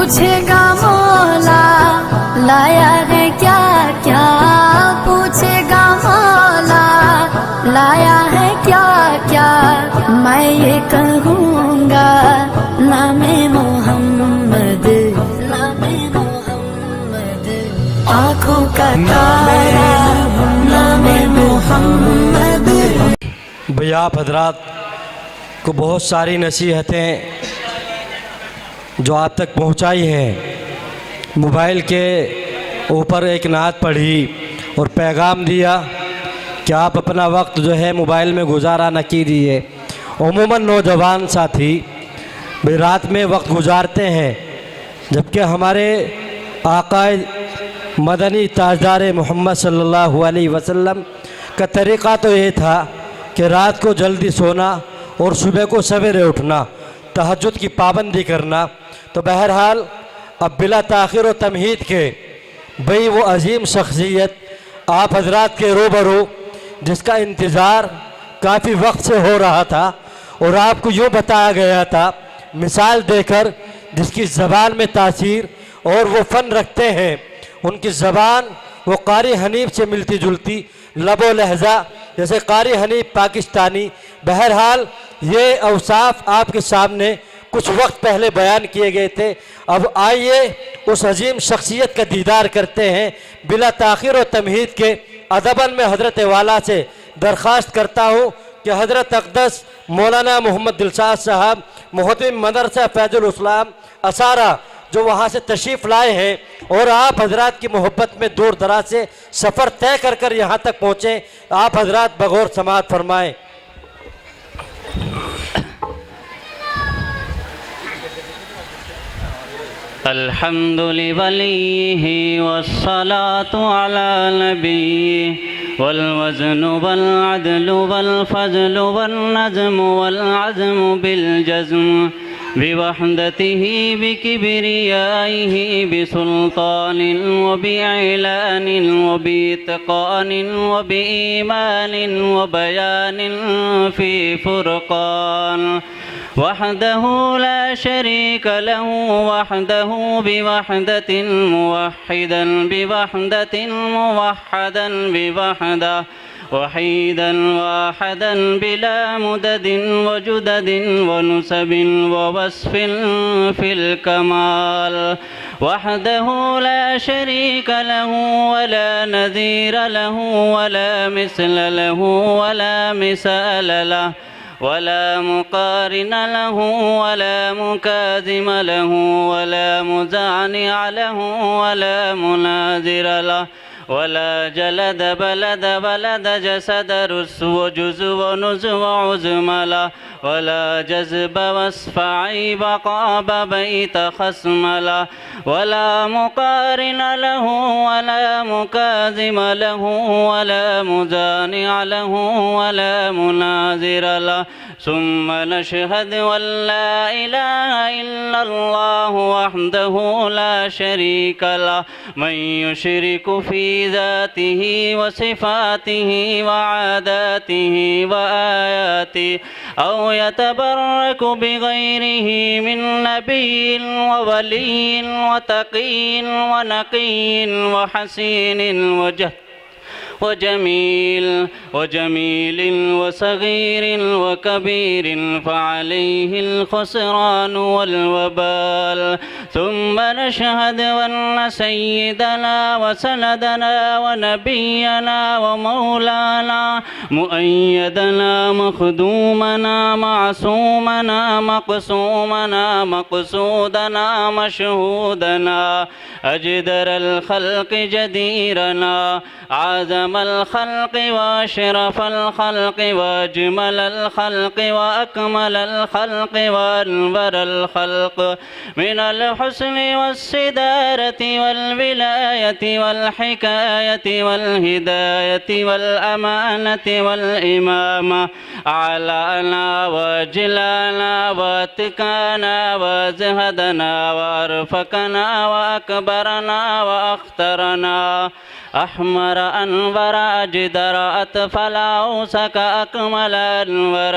पूछेगा मौला लाया है क्या क्या, पूछेगा मौला लाया है क्या क्या, मैं ये कहूँगा नामे मोहम्मद, नामे मोहम्मद, आँखों का तारा नामे मोहम्मद। भैया आप हजरात को बहुत सारी नसीहतें जो आप तक पहुंचाई हैं, मोबाइल के ऊपर एक नात पढ़ी और पैगाम दिया कि आप अपना वक्त जो है मोबाइल में गुजारा न कीजिए। उमूमन नौजवान साथी भी रात में वक्त गुजारते हैं, जबकि हमारे आकाए मदनी ताजदार मोहम्मद सल्लल्लाहु अलैहि वसल्लम का तरीक़ा तो ये था कि रात को जल्दी सोना और सुबह को सवेरे उठना, तहज्जुद की पाबंदी करना। तो बहरहाल अब बिला ताख़िर व तमहीद के भाई वो अजीम शख्सियत आप हजरात के रूबरू जिसका इंतज़ार काफ़ी वक्त से हो रहा था और आपको यूँ बताया गया था मिसाल देकर, जिसकी ज़बान में तासीर और वो फ़न रखते हैं, उनकी ज़बान वो कारी हनीफ से मिलती जुलती, लबो लहजा जैसे कारी हनीफ पाकिस्तानी। बहरहाल ये अवसाफ आपके सामने कुछ वक्त पहले बयान किए गए थे। अब आइए उस अजीम शख्सियत का दीदार करते हैं। बिला ताख़िर व तमहीद के अदबन में हज़रत वाला से दरख्वास्त करता हूँ कि हज़रत अक़दस मौलाना मोहम्मद दिलशाद साहब मुहद्दिम मदरसा फैज़ुल इस्लाम असारा जो वहाँ से तशरीफ़ लाए हैं और आप हजरात की मोहब्बत में दूर दराज से सफ़र तय कर कर यहाँ तक पहुँचे, आप हजरात बगौर समाअत फरमाएँ। अल्हम्दुलिल्लाहि वस्सलातु अला नबी वल वज़नु वल अदलु वल फज़लु वन नज़्मु वल अज़्मु बिल जज़्म बिवहदतिही बिकिब्रियाइही बिसुल्तानिन व बिइलानिन व बिइत्क़ानिन व बिईमानिन व बयानिन फ़ी फ़ुरक़ान वहदहु ला शरीक लहु वहदहु बिवहदतिन मुवह्हिदन बिवहदतिन मुवह्हदन बिवहदा वहीदन वाहदन बिला मुददिन वजुददिन वनुसबिन ववस्फिन फिल कमाल वहदहु ला शरीक लहु वला नज़ीर लहु वला मिस्ल लहु वला मिसाल लहु वला मुक़ारिन लहु वला मुकाज़िम लहु वला मुज़ानिअ लहु वला मुनाज़िर लहु वला जलद बलद वलद जसद रुस्व जुज़्व नुज़्व उज़्म लहु वला जज़्ब वस्फ़ ऐब क़ाब बैत ख़स्म लहु वला मुक़ारिन लहु वला मुकाज़िम लहु वला मुज़ानिअ लहु वला मुनाज़िर लहु सुम्म नशहदु अल्ला इलाहा इल्लल्लाहु वहदहु ला शरीक लहु मन युशरिकु फ़ी ज़ातिही व सिफ़ातिही व आदातिही व आयातिही औ यतबर्रकु बिग़ैरिही मिन नबिय्यिन व वलिय्यिन व तक़िय्यिन व नक़िय्यिन व हसीनिन वजमील वसगीर वकबीर फ़अलैहिल ख़ुस्रान वल्वबाल सुम्म नशहदु अन्न सय्यदना व सनदना व नबिय्यना व मौलाना मुअय्यदना मख़दूमना मासूमना मक़सूमना मक़सूदना मशहूदना अजदरल ख़ल्क़ जदीरना आज़मल ख़ल्क़ व अशरफ़ल ख़ल्क़ व अजमलल ख़ल्क़ व अकमलल ख़ल्क़ व अनवरल ख़ल्क़ मिनल हुस्नि वस्सिदारति वल विलायति वल हिकायति वल हिदायति वल अमानति वल इमामा अलाना व जलाना व अत्काना व ज़हदना व अरफ़कना व अकबरना व अख्तरना अहमर अनवर अजदर अतफला उसक अकमल अनवर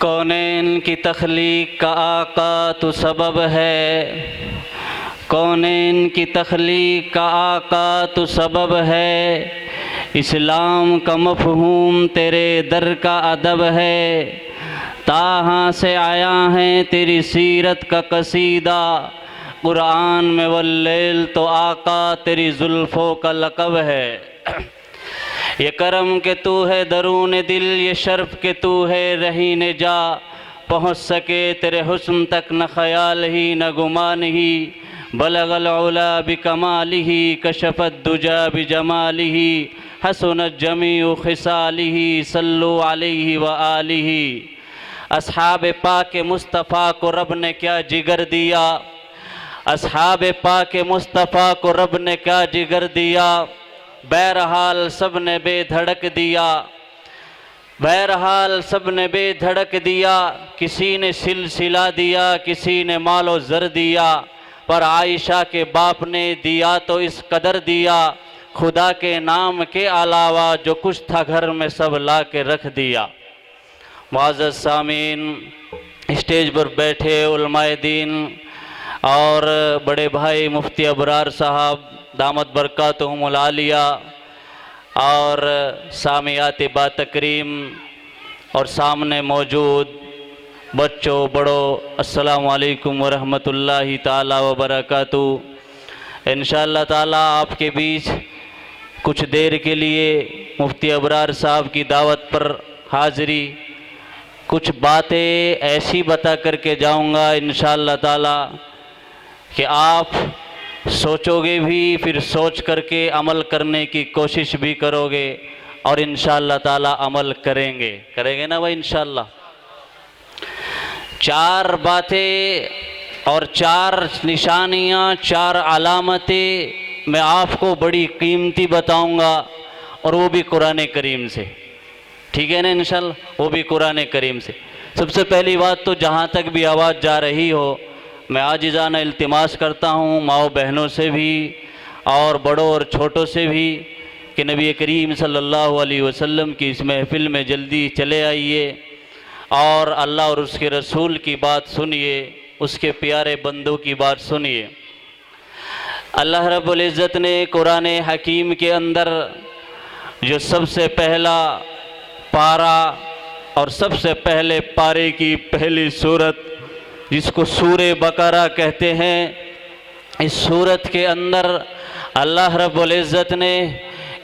कौनैन की तख्लीक का आका तो सबब है कौनैन की तख्लीक का आका तो सबब है इस्लाम का मफ़हूम तेरे दर का अदब है ताहाँ से आया है तेरी सीरत का कसीदा कुरान में वल्लैल तो आका तेरी जुल्फ़ों का लक़ब है ये करम के तू है दरून दिल ये शर्फ के तू है रहीन जा पहुँच सके तेरे हुस्न तक न ख़याल ही न गुमान ही बलगल उला बिकमालिही कशफत दुजा बिजमालिही हसनत जमीउ खिसालिही सल्लु अलैहि व आलिही अस्हाब पाक मुस्तफ़ा को रब ने क्या जिगर दिया अस्हाब पाक मुस्तफ़ा को रब ने क्या जिगर दिया बहरहाल सब ने बेधड़क दिया बहरहाल सब ने बेधड़क दिया किसी ने सिलसिला दिया किसी ने मालो ज़र दिया पर आयशा के बाप ने दिया तो इस कदर दिया खुदा के नाम के अलावा जो कुछ था घर में सब ला के रख दिया। मुअज़्ज़ज़ सामीन स्टेज पर बैठे उलमाए दीन और बड़े भाई मुफ्ती अबरार साहब दामत बरकातहुमुल आलिया और सामियात बा तकरीम और सामने मौजूद बच्चों बड़ों अस्सलामु अलैकुम व रहमतुल्लाहि ताला व बरकातुहू। इंशाअल्लाह ताला आपके बीच कुछ देर के लिए मुफ्ती अबरार साहब की दावत पर हाज़िरी कुछ बातें ऐसी बता करके जाऊंगा इंशाअल्लाह ताला कि आप सोचोगे भी फिर सोच करके अमल करने की कोशिश भी करोगे और इंशाअल्लाह ताला अमल करेंगे ना भाई इंशाअल्लाह। चार बातें और चार निशानियाँ चार अलामतें मैं आपको बड़ी कीमती बताऊंगा और वो भी कुरान करीम से, ठीक है ना इंशाअल्लाह, वो भी कुरान करीम से। सबसे पहली बात तो जहाँ तक भी आवाज़ जा रही हो मैं आजिज़ाना इल्तिमास करता हूँ माओ बहनों से भी और बड़ों और छोटों से भी कि नबी करीम सल्लल्लाहु अलैहि वसल्लम की इस महफ़िल में जल्दी चले आइए और अल्लाह और उसके रसूल की बात सुनिए, उसके प्यारे बंदों की बात सुनिए। अल्लाह रब्बुल इज़्ज़त ने कुरान हकीम के अंदर जो सबसे पहला पारा और सबसे पहले पारे की पहली सूरत जिसको सूरे बकरा कहते हैं, इस सूरत के अंदर अल्लाह रब्बुल इज़्ज़त ने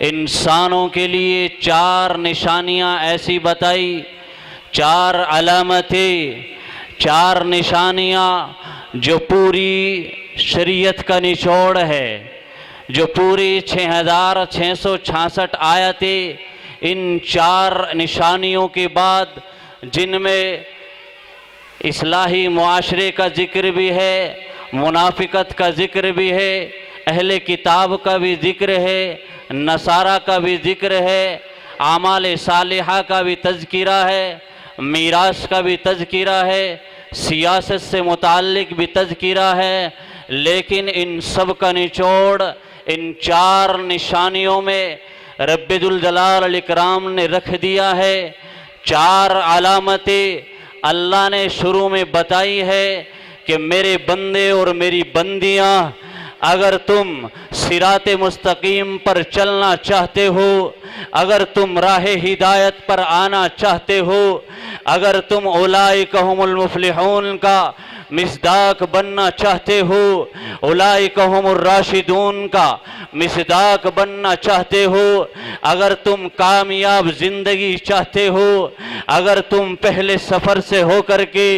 इंसानों के लिए चार निशानियां ऐसी बताई, चार अलामतें, चार निशानियां जो पूरी शरीयत का निचोड़ है, जो पूरी 6666 आयतें इन चार निशानियों के बाद जिनमें इस्लाही मुआशरे का ज़िक्र भी है, मुनाफिकत का ज़िक्र भी है, अहले किताब का भी जिक्र है, नसारा का भी जिक्र है, आमाल सालिहा का भी तज़किरा है, मीरास का भी तज़किरा है, सियासत से मुताल्लिक भी तज़किरा है। लेकिन इन सब का निचोड़ इन चार निशानियों में रब्बुल जलाल अल इकराम ने रख दिया है। चार अलामतें अल्लाह ने शुरू में बताई है कि मेरे बंदे और मेरी बंदियां, अगर तुम सिराते मुस्तकीम पर चलना चाहते हो, अगर तुम राह हिदायत पर आना चाहते हो, अगर तुम उलाइका हुमुल मुफ्लिहून का मिस्दाक बनना चाहते हो, उलाइका हुमुर राशिदून का मिस्दाक बनना चाहते हो, अगर तुम कामयाब जिंदगी चाहते हो, अगर तुम पहले सफ़र से होकर के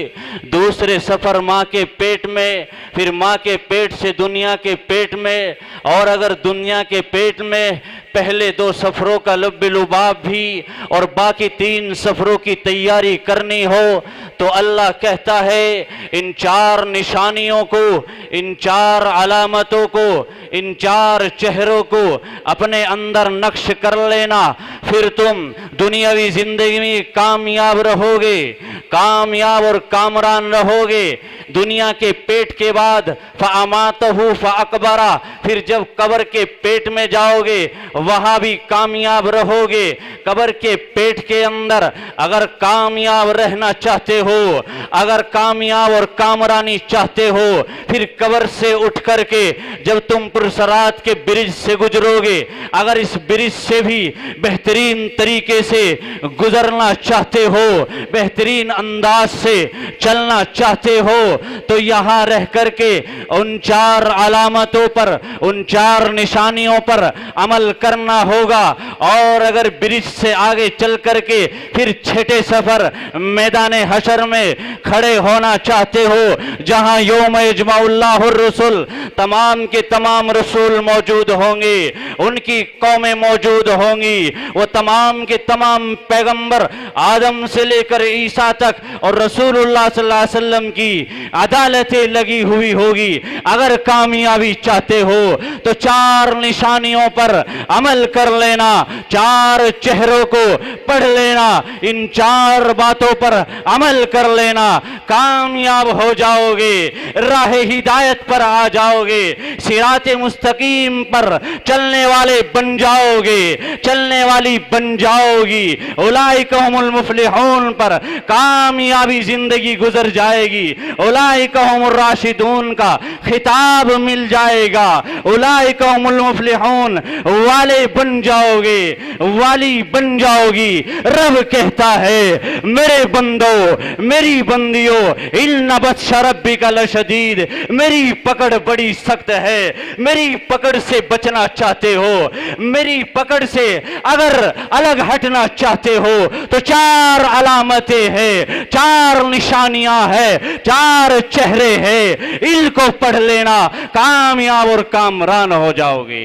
दूसरे सफ़र माँ के पेट में, फिर माँ के पेट से दुनिया के पेट में, और अगर दुनिया के पेट में पहले 2 सफ़रों का लुबाब भी और बाकी 3 सफ़रों की तैयारी करनी हो, तो अल्लाह कहता है इन 4 निशानियों को, इन 4 अलामतों को, इन 4 चेहरों को अपने अंदर नक्श कर लेना, फिर तुम दुनियावी जिंदगी में कामयाब रहोगे, कामयाब और कामरान रहोगे। दुनिया के पेट के बाद फ़अमातहु फ़अकबरा, फिर जब कब्र के पेट में जाओगे वहां भी कामयाब रहोगे। कब्र के पेट के अंदर अगर कामयाब रहना चाहते हो, अगर कामयाब और कामरानी चाहते हो, फिर कब्र से उठ करके जब तुम पुरसरात के ब्रिज से गुजरोगे, अगर इस ब्रिज से भी बेहतरीन तरीके से गुजरना चाहते हो, बेहतरीन अंदाज से चलना चाहते हो, तो यहां रह करके उन 4 अलामतों पर, उन 4 निशानियों पर अमल करना होगा। और अगर ब्रिज से आगे चल करके फिर छठे सफर मैदान हशर में खड़े होना चाहते हो, जहां यौम यजमाउल्लाहुर रसूल, तमाम के तमाम रसूल मौजूद होंगे, उनकी कौमें मौजूद होंगी, वो तमाम के तमाम पैगंबर आदम से लेकर ईसा तक और रसूलुल्लाह सल्लल्लाहु अलैहि वसल्लम की अदालतें लगी हुई होगी। अगर कामयाबी चाहते हो तो 4 निशानियों पर अमल कर लेना, 4 चेहरों को पढ़ लेना, इन 4 बातों पर अमल कर लेना, कामयाब हो जाओगे, राह हिदायत पर आ जाओगे, सिराते मुस्तकीम पर चलने वाले बन जाओगे, चलने वाली बन जाओगी। उलाइका हुमुल मुफ्लिहून पर कामयाबी जिंदगी गुजर जाएगी, उलाइका हुमुर राशिदून का खिताब मिल जाएगा, उलाइका हुमुल मुफ्लिहून वाले बन जाओगे, वाली बन जाओगी। रब कहता है मेरे बंदो, मेरी बंदियों, इन्ना बत्शा रब्बिका लशदीद, मेरी पकड़ बड़ी सख्त है। मेरी पकड़ से बचना चाहते हो, मेरी पकड़ से अगर अलग हटना चाहते हो तो 4 अलामतें हैं, 4 निशानियां हैं, 4 चेहरे हैं, इनको पढ़ लेना, कामयाब और कामरान हो जाओगे।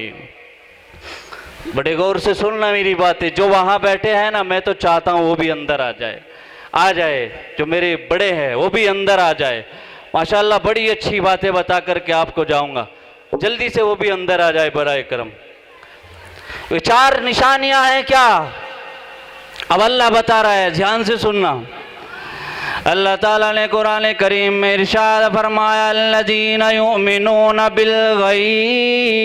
बड़े गौर से सुनना मेरी बातें। जो वहां बैठे हैं ना, मैं तो चाहता हूं वो भी अंदर आ जाए, आ जाए, जो मेरे बड़े हैं वो भी अंदर आ जाए। माशाल्लाह बड़ी अच्छी बातें बता करके आपको जाऊंगा, जल्दी से वो भी अंदर आ जाए बराए करम। ये 4 निशानियां हैं क्या? अब अल्लाह बता रहा है, ध्यान से सुनना। अल्लाह ताला ने कुरान करीम में इरशाद फरमाया, अल्लज़ीना युमिनूना बिल गैब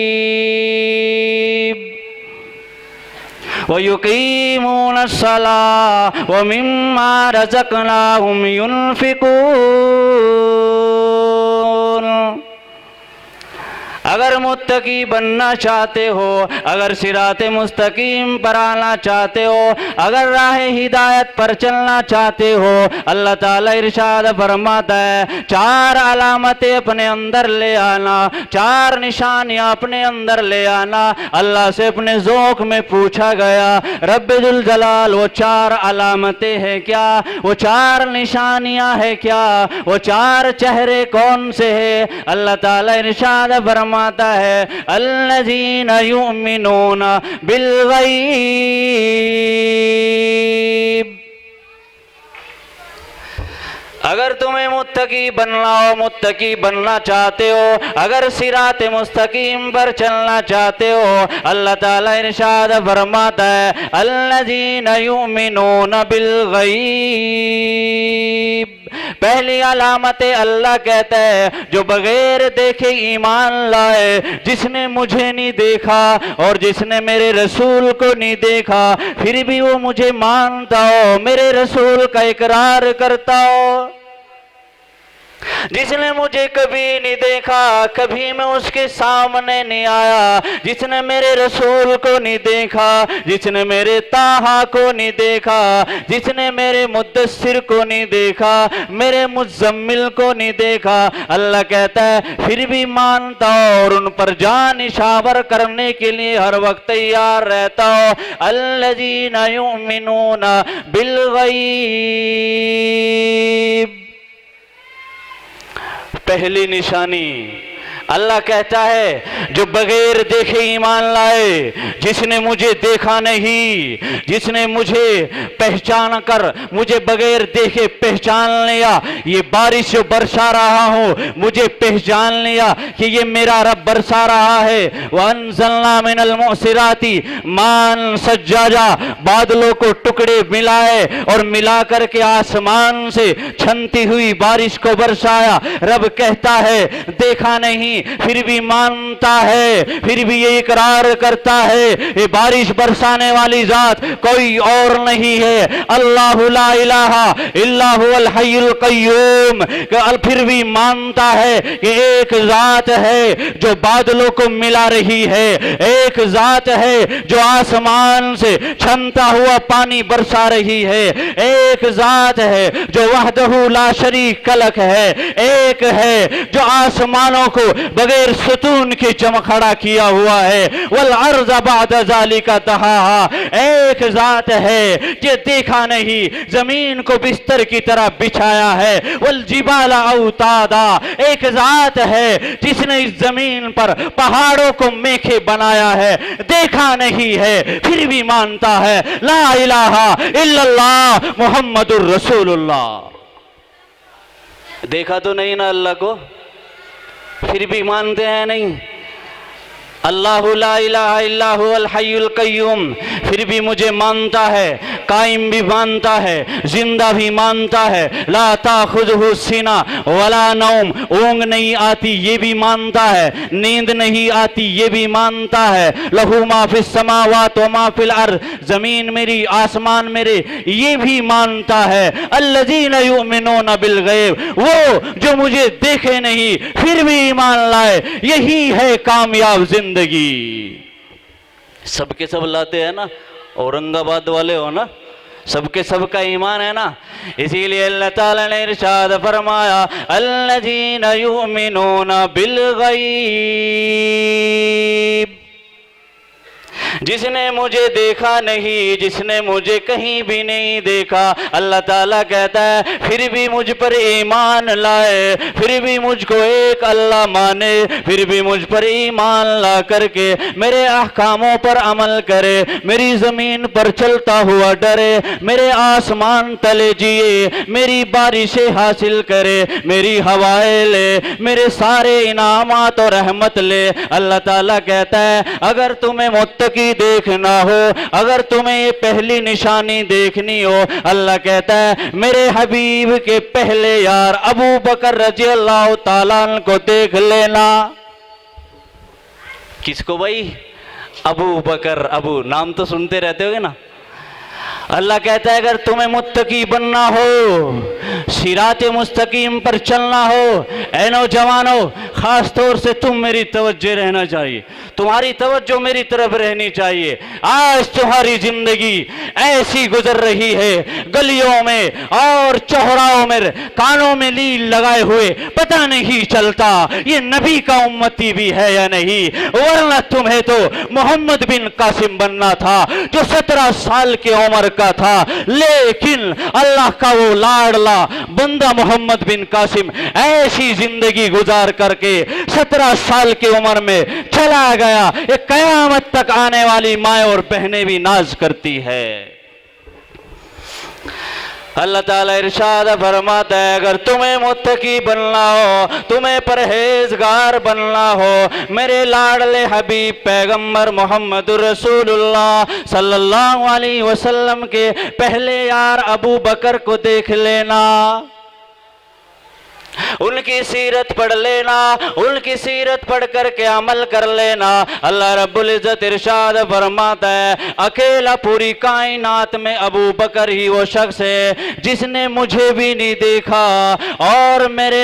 व युकीमूना अस्सलाह व मिम्मा रज़क़नाहुम युनफ़िकून। अगर मुत्तकी बनना चाहते हो, अगर सिराते मुस्तकीम पर आना चाहते हो, अगर राह हिदायत पर चलना चाहते हो, अल्लाह ताला इरशाद फरमाता है 4 अलामतें अपने अंदर ले आना, 4 निशानियां अपने अंदर ले आना। अल्लाह से अपने ज़ौक़ में पूछा गया, रब्बुल जलाल वो 4 अलामतें हैं क्या, वो 4 निशानियां हैं क्या, वो 4 चेहरे कौन से हैं? अल्लाह ताला इरशाद फरमाता है, अल्लज़ीना युमिनूना बिल गैब। अगर तुम्हें मुत्तकी बनना हो, मुत्तकी बनना चाहते हो, अगर सिरात मुस्तकीम पर चलना चाहते हो, अल्लाह ताला इरशाद फरमाता है अल्लज़ीना युमिनूना बिल गैब। पहली अलामत अल्लाह कहता है जो बगैर देखे ईमान लाए, जिसने मुझे नहीं देखा और जिसने मेरे रसूल को नहीं देखा, फिर भी वो मुझे मानता हो, मेरे रसूल का इकरार करता हो। जिसने मुझे कभी नहीं देखा, कभी मैं उसके सामने नहीं आया, जिसने मेरे रसूल को नहीं देखा, जिसने मेरे ताहा को नहीं देखा, जिसने मेरे मुद्दस्सिर को नहीं देखा, मेरे मुज़म्मिल को नहीं देखा, अल्लाह कहता है फिर भी मानता हो और उन पर जान निशावर करने के लिए हर वक्त तैयार रहता हो। अल्लज़ीना युमिनूना बिल गैब। पहली निशानी अल्लाह कहता है जो बगैर देखे ईमान लाए, जिसने मुझे देखा नहीं, जिसने मुझे पहचान कर मुझे बगैर देखे पहचान लिया, ये बारिश जो बरसा रहा हूँ मुझे पहचान लिया कि ये मेरा रब बरसा रहा है। वअन्ज़लना मिनल मुअसिराती मान सज्जाजा, बादलों को टुकड़े मिलाए और मिला करके आसमान से छनती हुई बारिश को बरसाया। रब कहता है देखा नहीं, फिर भी मानता है, फिर भी ये इकरार करता है ये बारिश बरसाने वाली जात कोई और नहीं है, अल्लाहु ला इलाहा इल्ला हुवल हय्युल कय्यूम। फिर भी मानता है कि एक जात है जो बादलों को मिला रही है, एक जात है जो आसमान से छनता हुआ पानी बरसा रही है, एक जात है जो वहदहु ला शरीक लह है, एक है जो आसमानों को बगैर सुतून के जमा खड़ा किया हुआ है। वल अर्ज़ बाद ज़ालिका दहाहा, एक जात है जो देखा नहीं, जमीन को बिस्तर की तरह बिछाया है। वल जिबाला औतादा, एक जात है जिसने इस जमीन पर पहाड़ों को मेखे बनाया है, देखा नहीं है फिर भी मानता है ला इलाहा इल्लल्लाह मुहम्मदुर रसूलुल्लाह। देखा तो नहीं ना अल्लाह को, फिर भी मानते हैं नहीं। अल्लाहु ला इलाहा इल्ला हुवल हय्युल कय्यूम, फिर भी मुझे मानता है, कायम भी मानता है, जिंदा भी मानता है। ला ताखुज़हु सिना वला नौम, ऊँग नहीं आती ये भी मानता है, नींद नहीं आती ये भी मानता है। लहू मा फिस समावात व मा फिल अर्ज़, जमीन मेरी आसमान मेरे, ये भी मानता है। अल्लज़ीना युमिनूना बिल गैब, वो जो मुझे देखे नहीं फिर भी ईमान लाए, यही है कामयाब जिंदगी। सबके सब लाते हैं ना, औरंगाबाद वाले हो ना, सबके सबका ईमान है ना, इसीलिए अल्लाह ताला ने इरशाद फरमाया अल्लज़ीना युमिनूना बिल गैब। जिसने मुझे देखा नहीं, जिसने मुझे कहीं भी नहीं देखा, अल्लाह ताला कहता है फिर भी मुझ पर ईमान लाए, फिर भी मुझको एक अल्लाह माने, फिर भी मुझ पर ईमान ला करके मेरे अहकामों पर अमल करे, मेरी ज़मीन पर चलता हुआ डरे, मेरे आसमान तले जिए, मेरी बारिशें हासिल करे, मेरी हवाएं ले, मेरे सारे इनामात और रहमत ले। अल्लाह ताला कहता है अगर तुम्हें मुत्तकी देखना हो, अगर तुम्हें ये पहली निशानी देखनी हो, अल्लाह कहता है मेरे हबीब के पहले यार अबू बकर रज़ी अल्लाह ताला अन्हु को देख लेना। किसको भाई? अबू बकर, अबू नाम तो सुनते रहते होगे ना। अल्लाह कहता है अगर तुम्हें मुत्तकी बनना हो, सिरात मुस्तकीम पर चलना हो, ऐ नौजवानों खास तौर से तुम मेरी तवज्जो रहना चाहिए, तुम्हारी तवज्जो मेरी तरफ रहनी चाहिए। आज तुम्हारी जिंदगी ऐसी गुजर रही है, गलियों में और चौराहों में कानों में लील लगाए हुए पता नहीं चलता ये नबी का उम्मती भी है या नहीं, वरना तुम्हें तो मोहम्मद बिन कासिम बनना था जो 17 साल की उम्र का था, लेकिन अल्लाह का वो लाडला बंदा मोहम्मद बिन कासिम ऐसी जिंदगी गुजार करके 17 साल की उम्र में चला गया। ये कयामत तक आने वाली माएं और बहनें भी नाज करती है। अल्लाह ताला इरशाद फरमाता है, अगर तुम्हें मुत्तकी बनना हो, तुम्हें परहेजगार बनना हो, मेरे लाडले हबीब पैगंबर मोहम्मदुर रसूलुल्लाह सल्लल्लाहु अलैहि वसल्लम के पहले यार अबू बकर को देख लेना, उनकी सीरत पढ़ लेना, उनकी सीरत पढ़ करके अमल कर लेना। अल्लाह रब्बुल इज्जत इरशाद फरमाता है, अकेला पूरी कायनात में अबू बकर ही वो शख्स है जिसने मुझे भी नहीं देखा और मेरे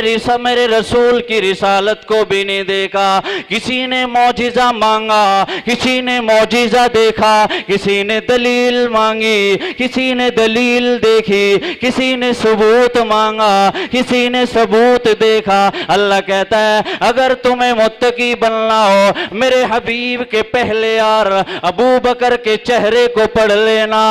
रसूल की रिसालत को भी नहीं देखा। किसी ने मौजिज़ा मांगा, किसी ने मौजिज़ा देखा, किसी ने दलील मांगी, किसी ने दलील देखी, किसी ने सबूत मांगा, किसी ने सबूत देखा। अल्लाह कहता है, अगर तुम्हें मुत्तकी बनना हो, मेरे हबीब के पहले यार अबू बकर के चेहरे को पढ़ लेना।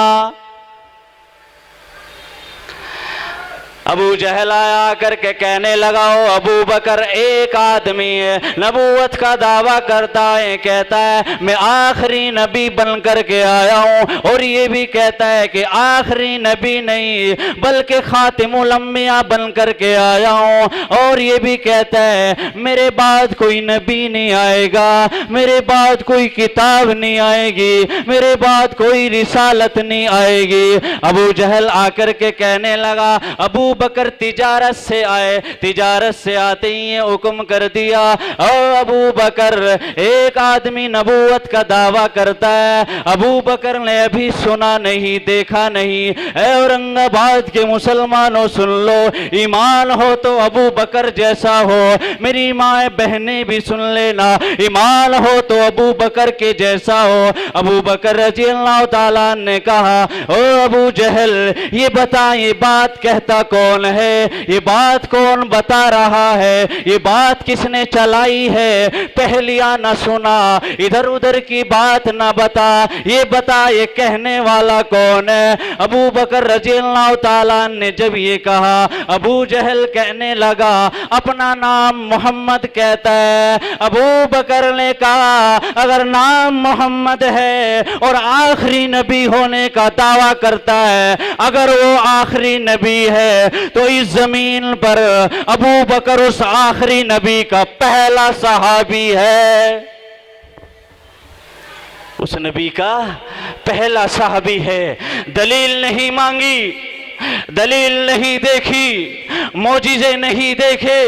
अबू जहल आया करके कहने लगा, हो अबू बकर एक आदमी है, नबूवत का दावा करता है, कहता है मैं आखिरी नबी बन करके आया हूँ, और ये भी कहता है कि आखिरी नबी नहीं बल्कि खातिमुल अंबिया बन करके आया हूँ, और ये भी कहता है मेरे बाद कोई नबी नहीं आएगा, मेरे बाद कोई किताब नहीं आएगी, मेरे बाद कोई रिसालत नहीं आएगी। अबू जहल आकर के कहने लगा, अबू बकर तिजारत से आए, तिजारत से आते ही हुक्म कर दिया, ओ अबू बकर एक आदमी नबूवत का दावा करता है, अबू बकर ने अभी सुना नहीं देखा नहीं। औरंगाबाद के मुसलमानों सुन लो, ईमान हो तो अबू बकर जैसा हो, मेरी माए बहनें भी सुन लेना, ईमान हो तो अबू बकर के जैसा हो। अबू बकर रज़ी अल्लाह ताला ने कहा, ओ अबू जहल ये बता, ये बात कहता कौन है, ये बात कौन बता रहा है, ये बात किसने चलाई है, पहलिया न सुना, इधर उधर की बात न बता, ये बता ये कहने वाला कौन है। अबू बकर रज़ी अल्लाह ताला ने जब ये कहा, अबू जहल कहने लगा अपना नाम मोहम्मद कहता है। अबू बकर ने कहा अगर नाम मोहम्मद है और आखिरी नबी होने का दावा करता है, अगर वो आखिरी नबी है तो इस जमीन पर अबू बकर उस आखिरी नबी का पहला सहाबी है, उस नबी का पहला सहाबी है। दलील नहीं मांगी, दलील नहीं देखी, मौजिज़े नहीं देखे,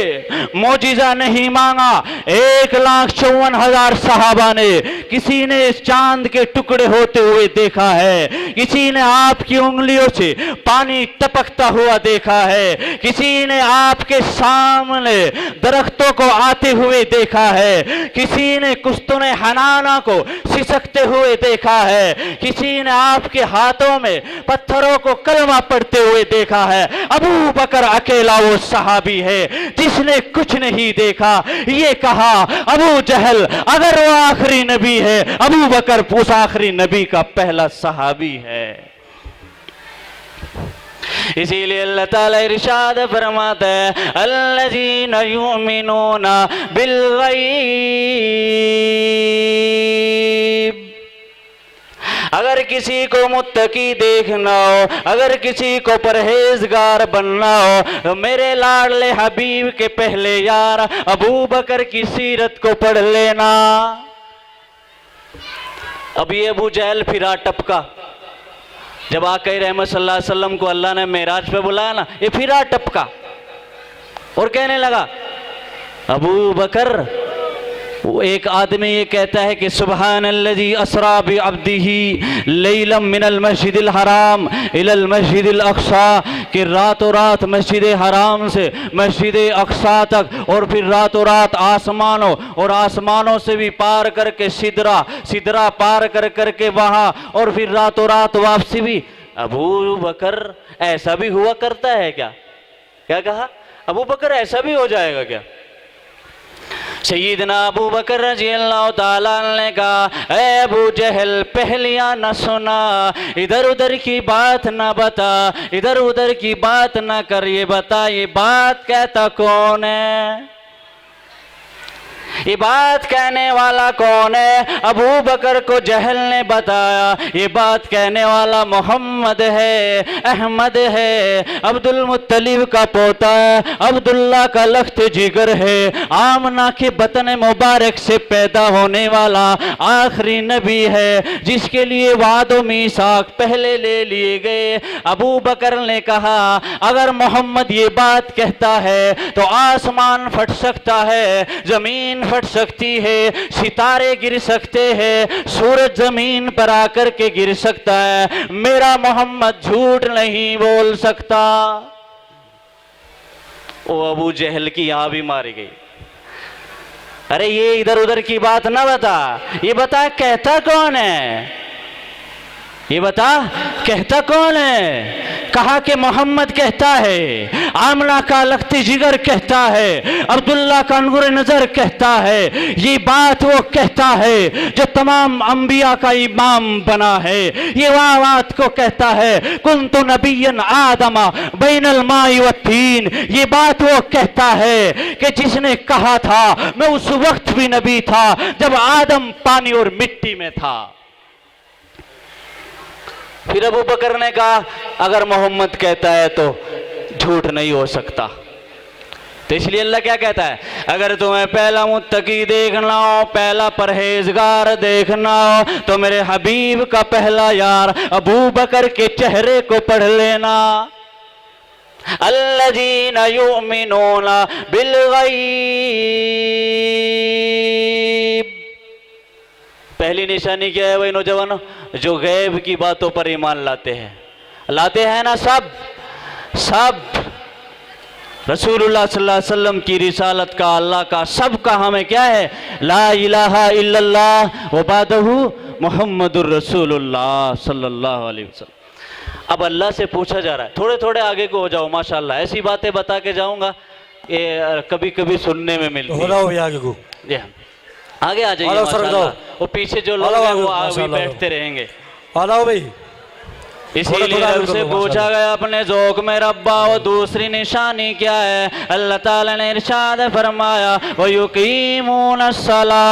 मौजिज़ा नहीं मांगा। 1,54,000 सहाबा ने, किसी ने इस चांद के टुकड़े होते हुए देखा है, किसी ने आपकी उंगलियों से पानी टपकता हुआ देखा है, किसी ने आपके सामने दरख्तों को आते हुए देखा है, किसी ने कुश्तुने हनाना को सिसकते हुए देखा है, किसी ने आपके हाथों में पत्थरों को कलमा पढ़ते हुए देखा है। अबू बकर अकेला वो सहाबी है जिसने कुछ नहीं देखा। ये कहा अबू जहल अगर वो आखिरी नबी है, अबू बकर उस आखिरी नबी का पहला सहाबी है। इसीलिए अल्लाह ताला इरशाद फरमाता है, अल्लज़ीना युमिनूना बिल गैब। अगर किसी को मुत्तकी देखना हो, अगर किसी को परहेजगार बनना हो, तो मेरे लाडले हबीब के पहले यार अबू बकर की सीरत को पढ़ लेना। अब ये अबू जहल फिरा टपका, जब आक़ा रहमत सल्लल्लाहु अलैहि वसल्लम को अल्लाह ने मेराज पे बुलाया ना, ये फिरा टपका और कहने लगा अबू बकर। वो एक आदमी ये कहता है कि सुबहानल्लज़ी असरा बि अब्दिही लैलम मिनल मस्जिदिल हराम इलल मस्जिदिल अक़सा, कि रातों रात मस्जिद हराम से मस्जिद अक़सा तक, और फिर रातों रात आसमानों और आसमानों से भी पार करके सिदरा पार कर करके वहाँ, और फिर रातों रात वापसी भी। अबू बकर ऐसा भी हुआ करता है क्या? क्या कहा? अबू बकर ऐसा भी हो जाएगा क्या? सैयदना अबू बकर रज़ी अल्लाह ताला ने कहा, ऐ अबू जहल पहलियाँ न सुना, इधर उधर की बात न बता, इधर उधर की बात न कर, ये बता ये बात कहता कौन है? ये बात कहने वाला कौन है? अबू बकर को जहल ने बताया ये बात कहने वाला मोहम्मद है, अहमद है, अब्दुल मुत्तलिब का पोता है, अब्दुल्ला का लख्त जिगर है, आमना के बतन मुबारक से पैदा होने वाला आखिरी नबी है, जिसके लिए वादो मीसाक पहले ले लिए गए। अबू बकर ने कहा अगर मोहम्मद ये बात कहता है तो आसमान फट सकता है, जमीन फट सकती है, सितारे गिर सकते हैं, सूरज जमीन पर आकर के गिर सकता है, मेरा मोहम्मद झूठ नहीं बोल सकता। वो अबू जहल की यहां भी मारी गई। अरे ये इधर उधर की बात ना बता, ये बता कहता कौन है, ये बता कहता कौन है? कहा कि मोहम्मद कहता है, आमना का लख्ती जिगर कहता है, अब्दुल्ला का नूर नजर कहता है, ये बात वो कहता है जो तमाम अंबिया का इमाम बना है, ये वह बात को कहता है कुन्तु नबिय्यन आदमा बैनल माई व तीन, ये बात वो कहता है कि जिसने कहा था मैं उस वक्त भी नबी था जब आदम पानी और मिट्टी में था। फिर अबू बकर ने कहा अगर मोहम्मद कहता है तो झूठ नहीं हो सकता। तो इसलिए अल्लाह क्या कहता है, अगर तुम्हें पहला मुत्तकी देखना हो, पहला परहेजगार देखना हो तो मेरे हबीब का पहला यार अबू बकर के चेहरे को पढ़ लेना। अल्लज़ीना युमिनूना बिल गैब, पहली निशानी क्या है भाई नौजवानों? जो गैब की बातों पर ईमान लाते हैं ना, सब रसूलुल्लाह सल्लल्लाहु अलैहि वसल्लम की रिसालत का, अल्लाह का, सब का हमें क्या है? ला इलाहा इल्लल्लाह व बादहू मुहम्मदुर रसूलुल्लाह सल्लल्लाहु अलैहि वसल्लम। अब अल्लाह से पूछा जा रहा है, थोड़े थोड़े आगे को हो जाओ माशाल्लाह, ऐसी बातें बता के जाऊंगा ये कभी कभी सुनने में मिलती है। आगे आ जाइए माशाल्लाह, वो पीछे जो लोग हैं वो आगे बैठते रहेंगे। इसीलिए रब से पूछा गया अपने ज़ौक़ में रब्बा वो दूसरी निशानी क्या है? अल्लाह ताला ने इरशाद फरमाया व युकीमूनस सलाह,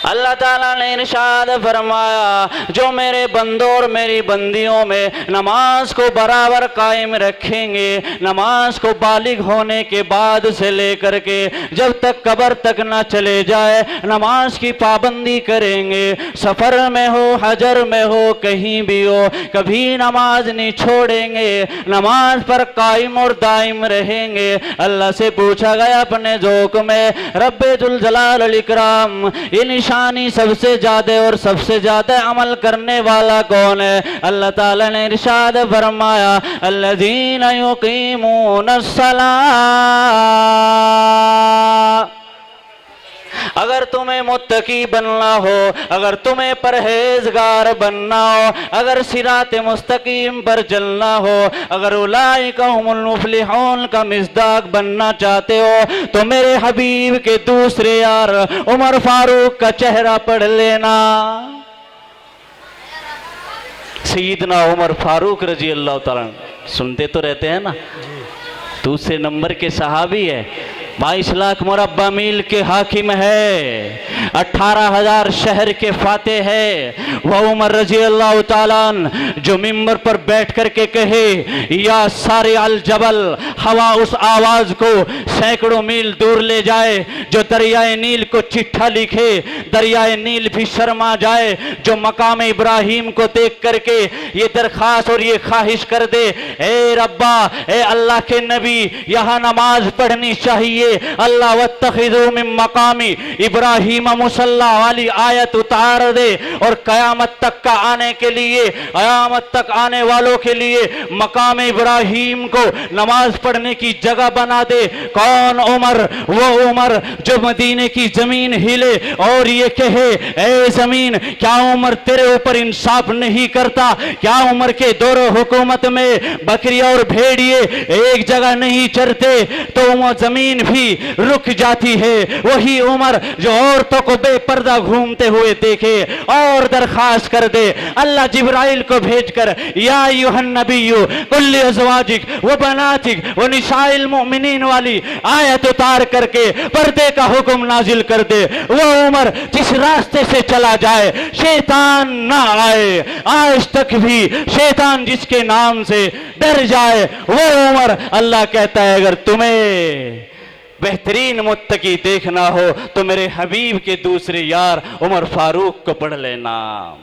अल्लाह ताला ने इरशाद फरमाया जो मेरे बंदों और मेरी बंदियों में नमाज को बराबर कायम रखेंगे, नमाज को बालिग होने के बाद से लेकर के जब तक कब्र तक ना चले जाए नमाज की पाबंदी करेंगे, सफ़र में हो, हजर में हो, कहीं भी हो, कभी नमाज नहीं छोड़ेंगे, नमाज पर कायम और दायम रहेंगे। अल्लाह से पूछा गया अपने ज़ौक़ में रब्बे जुल जलाल अल इकराम, ये निशानी सबसे ज्यादा और सबसे ज्यादा अमल करने वाला कौन है? अल्लाह ताला ने इरशाद फरमाया अल्लज़ीना युकीमूनस सलाह। अगर तुम्हें मुत्तकी बनना हो, अगर तुम्हें परहेजगार बनना हो, अगर सिरात मुस्तकीम पर चलना हो, अगर उलाइका हुमुल मुफ्लिहून का मिस्दाक बनना चाहते हो तो मेरे हबीब के दूसरे यार उमर फारूक का चेहरा पढ़ लेना। सईदना उमर फारूक रजी अल्लाह ताला, सुनते तो रहते हैं ना, दूसरे नंबर के सहाबी है, 22 लाख मुरब्बा मील के हाकिम है, 18,000 शहर के फाते है। वह उमर रजी अल्लाह ताला जो मिंबर पर बैठ कर के कहे या सारे अल जबल, हवा उस आवाज को सैकड़ों मील दूर ले जाए, जो दरियाए नील को चिट्ठा लिखे दरियाए नील भी शर्मा जाए, जो मकाम इब्राहिम को देख करके ये दरखास्त और ये ख्वाहिश कर दे ए रब्बा, ए अल्लाह के नबी यहाँ नमाज पढ़नी चाहिए, अल्लाह वत्तखिज़ू मिन मकामी इब्राहिम मुसल्ला वाली आयत उतार दे और कयामत तक का आने के लिए, कयामत तक आने वालों के लिए मकाम इब्राहिम को नमाज पढ़ने की जगह बना दे। कौन? उमर, वो उमर जो मदीने की जमीन हिले और ये कहे ए जमीन क्या उमर तेरे ऊपर इंसाफ नहीं करता? क्या उमर के दौर हुकूमत में बकरी और भेड़िए एक जगह नहीं चरते? तो वो जमीन भी रुक जाती है। वही उमर जो औरतों को बेपर्दा घूमते हुए देखे और दरखास्त कर दे, अल्लाह जिब्राइल को भेजकर या अय्युहन नबिय्यु कुल्ली अज़वाजिक व बनातिक व निसाइल मुमिनीन वाली आयत उतार करके पर्दे का हुक्म नाजिल कर दे। वो उमर जिस रास्ते से चला जाए शैतान ना आए। आज तक भी शैतान जिसके नाम से डर जाए वो उमर। अल्लाह कहता है अगर तुम्हें बेहतरीन मुत्तकी देखना हो तो मेरे हबीब के दूसरे यार उमर फारूक को पढ़ लेना।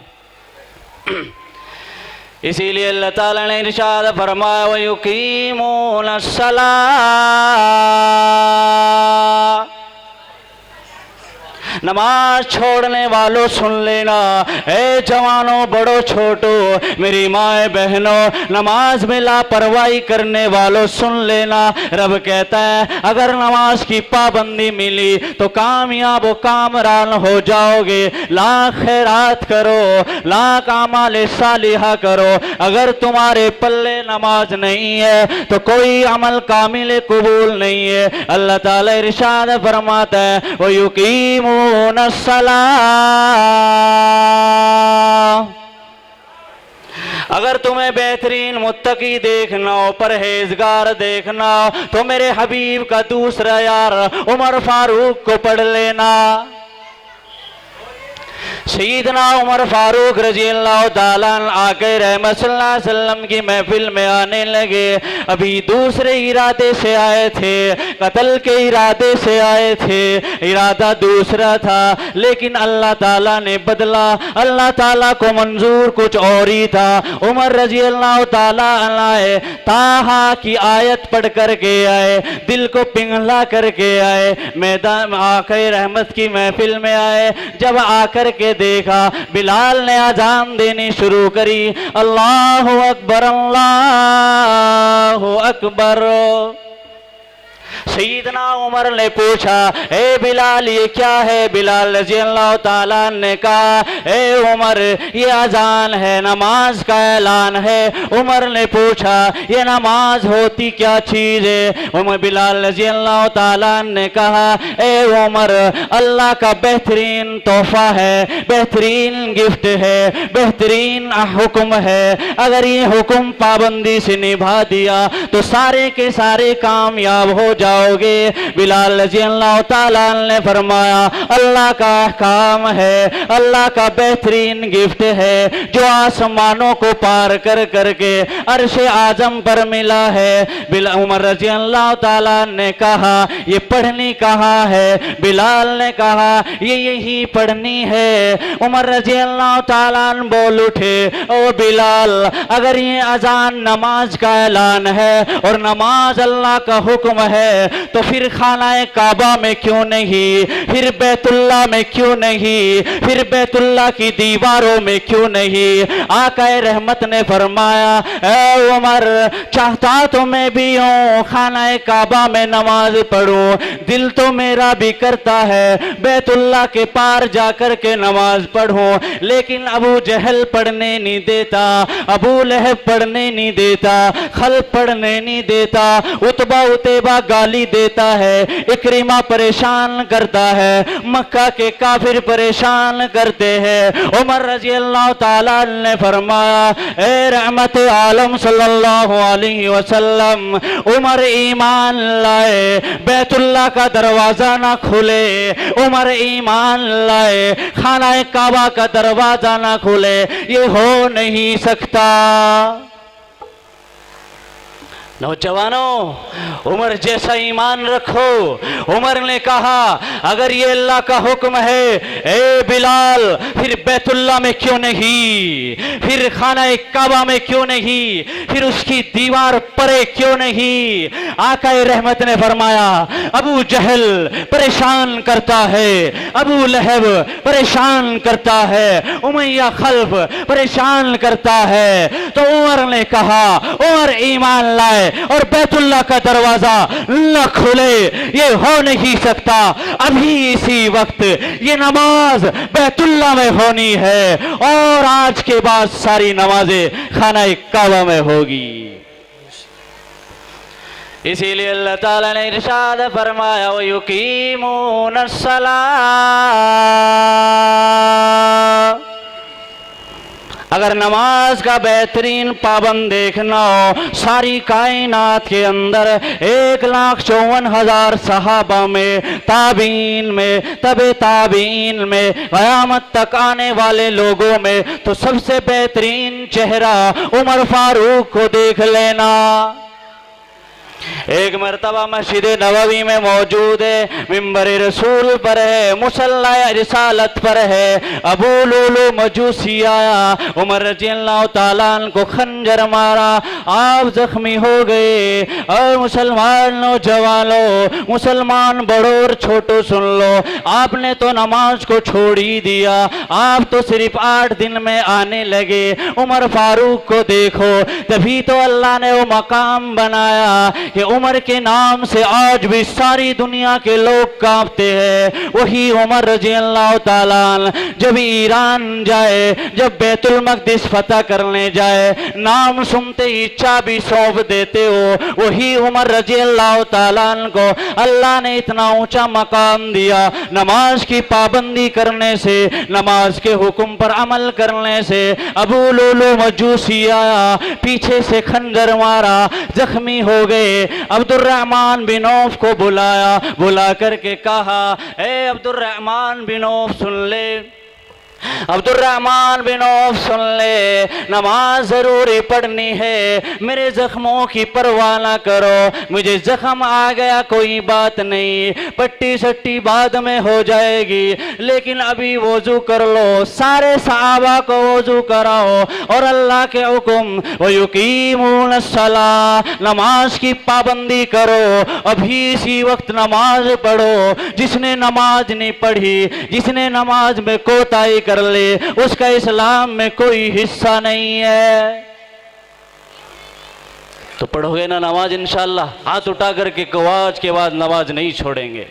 इसीलिए अल्लाह ताला ने इरशाद फरमाया व युकीमून सलाह, नमाज छोड़ने वालों सुन लेना। ए जवानों बड़ों छोटों मेरी माए बहनों, नमाज में लापरवाही करने वालों सुन लेना। रब कहता है अगर नमाज की पाबंदी मिली तो कामयाब व कामरान हो जाओगे। लाख खैरात करो, लाख आमाल सालिहा करो, अगर तुम्हारे पल्ले नमाज नहीं है तो कोई अमल कामिल कबूल नहीं है। अल्लाह ताला इरशाद फरमाता है वो युकीमून सलाह, अगर तुम्हें बेहतरीन मुत्तकी देखना हो, परहेजगार देखना हो तो मेरे हबीब का दूसरा यार उमर फारूक को पढ़ लेना। सईदना उमर फारूक रजी अल्लाह ताला आके रहमत सल्लल्लाहु अलैहि वसल्लम की महफिल में आने लगे। अभी दूसरे इरादे से आए थे, कत्ल के इरादे से आए थे, इरादा दूसरा था लेकिन अल्लाह ताला ने बदला। अल्लाह ताला को मंजूर कुछ और ही था। उमर रजी अल्लाह ताला अन्हु ताहा की आयत पढ़ करके आए, दिल को पिघला करके आए, मैदान आके रहमत की महफिल में आए। जब आकर के देखा बिलाल ने अजान देनी शुरू करी, अल्लाहु अकबर अल्लाहु अकबर। सईदना उमर ने पूछा ए बिलाल ये क्या है? बिलाल रज़ी अल्लाह ताला ने कहा ए उमर ये अजान है, नमाज का ऐलान है। उमर ने पूछा ये नमाज होती क्या चीज है? उमर बिलाल रज़ी अल्लाह ताला ने कहा ए उमर अल्लाह का बेहतरीन तोहफा है, बेहतरीन गिफ्ट है, बेहतरीन हुक्म है। अगर ये हुक्म पाबंदी से निभा दिया तो सारे के सारे कामयाब हो जाओगे। बिलाल रज़ी अल्लाह ताला ने फरमाया अल्लाह का अहकाम है, अल्लाह का बेहतरीन गिफ्ट है जो आसमानों को पार कर करके अर्श आजम पर मिला है। उमर रज़ी अल्लाह ताला ने कहा ये पढ़नी कहाँ है? बिलाल ने कहा ये यही पढ़नी है। उमर रज़ी अल्लाह ताला बोल उठे ओ बिलाल अगर ये अजान नमाज का ऐलान है और नमाज अल्लाह का हुक्म है तो फिर खानाए काबा में क्यों नहीं, फिर बैतुल्लाह में क्यों नहीं, फिर बैतुल्लाह की दीवारों में क्यों नहीं? आकाए रहमत ने फरमाया ए उमर चाहता तो मैं भी हूँ खानाए काबा में नमाज पढ़ूं, दिल तो मेरा भी करता है बैतुल्लाह के पार जाकर के नमाज पढ़ूं, लेकिन अबू जहल पढ़ने नहीं देता, अबू लहब पढ़ने नहीं देता, खल्फ पढ़ने नहीं देता, उतबा उतेबा गाली देता है, इकरीमा परेशान करता है, मक्का के काफिर परेशान करते हैं। उमर रज़ी अल्लाह ताला ने फरमाया ए रहमत आलम सल्लल्लाहु अलैहि वसल्लम उमर ईमान लाए, बैतुल्लाह का दरवाजा ना खुले, उमर ईमान लाए, खाना काबा का दरवाजा ना खुले, ये हो नहीं सकता। नौजवानों उमर जैसा ईमान रखो। उमर ने कहा अगर ये अल्लाह का हुक्म है ए बिलाल फिर बैतुल्लाह में क्यों नहीं, फिर खाना काबा में क्यों नहीं, फिर उसकी दीवार परे क्यों नहीं? आकाए रहमत ने फरमाया अबू जहल परेशान करता है, अबू लहब परेशान करता है, उमैया खल्फ परेशान करता है। तो उमर ने कहा उमर ईमान लाए और बैतुल्लाह का दरवाजा न खुले, ये हो नहीं सकता। अभी इसी वक्त ये नमाज बैतुल्लाह में होनी है और आज के बाद सारी नमाजें खाना काबा में होगी। इसीलिए अल्लाह ताला ने इरशाद फरमाया व युकीमूनस्सलाह, अगर नमाज का बेहतरीन पाबंद देखना हो, सारी कायनात के अंदर 1,54,000 सहाबा में, ताबीन में, तबे ताबीन में, क़यामत तक आने वाले लोगों में तो सबसे बेहतरीन चेहरा उमर फारूक को देख लेना। एक मरतबा मस्जिद नबवी में मौजूद है, मिंबर रसूल पर है, मुसल्ला रिसालत पर है, अबू लुलु मजूसी आया, उमर रज़ियल्लाहु ताला को खंजर मारा, आप जख्मी हो गए। और मुसलमान नौजवानों, मुसलमान बड़ों और छोटों सुन लो, आपने तो नमाज को छोड़ ही दिया, आप तो सिर्फ 8 दिन में आने लगे। उमर फारूक को देखो, तभी तो अल्लाह ने वो मकाम बनाया कि उमर के नाम से आज भी सारी दुनिया के लोग कांपते हैं। वही उमर रज़ियल्लाहु ताला जब ईरान जाए, जब बैतुल मक़दिस फतह करने जाए, नाम सुनते ही चाबी सौंप देते हो, वही उमर रज़ियल्लाहु ताला को अल्लाह ने इतना ऊंचा मकाम दिया। नमाज की पाबंदी करने से, नमाज के हुक्म पर अमल करने से। अबू लुलु मजूसी आया, पीछे से खंजर मारा, जख्मी हो गए। अब्दुर्रहमान बिन औफ को बुलाया, बुला करके कहा, ए अब्दुर्रहमान बिन औफ सुन ले, अब्दुर्रहमान बिन औफ सुन ले, नमाज ज़रूरी पढ़नी है, मेरे ज़ख्मों की परवाह ना करो। मुझे ज़ख्म आ गया कोई बात नहीं, पट्टी सट्टी बाद में हो जाएगी, लेकिन अभी वज़ू कर लो। सारे सहाबा को वज़ू कराओ और अल्लाह के हुक्म व युकीमूनस्सलाह, नमाज की पाबंदी करो। अभी इसी वक्त नमाज पढ़ो। जिसने नमाज नहीं पढ़ी, जिसने नमाज में कोताही कर ले, उसका इस्लाम में कोई हिस्सा नहीं है। तो पढ़ोगे ना नमाज इंशाअल्लाह, हाथ उठा करके कवाज के बाद नमाज नहीं छोड़ेंगे।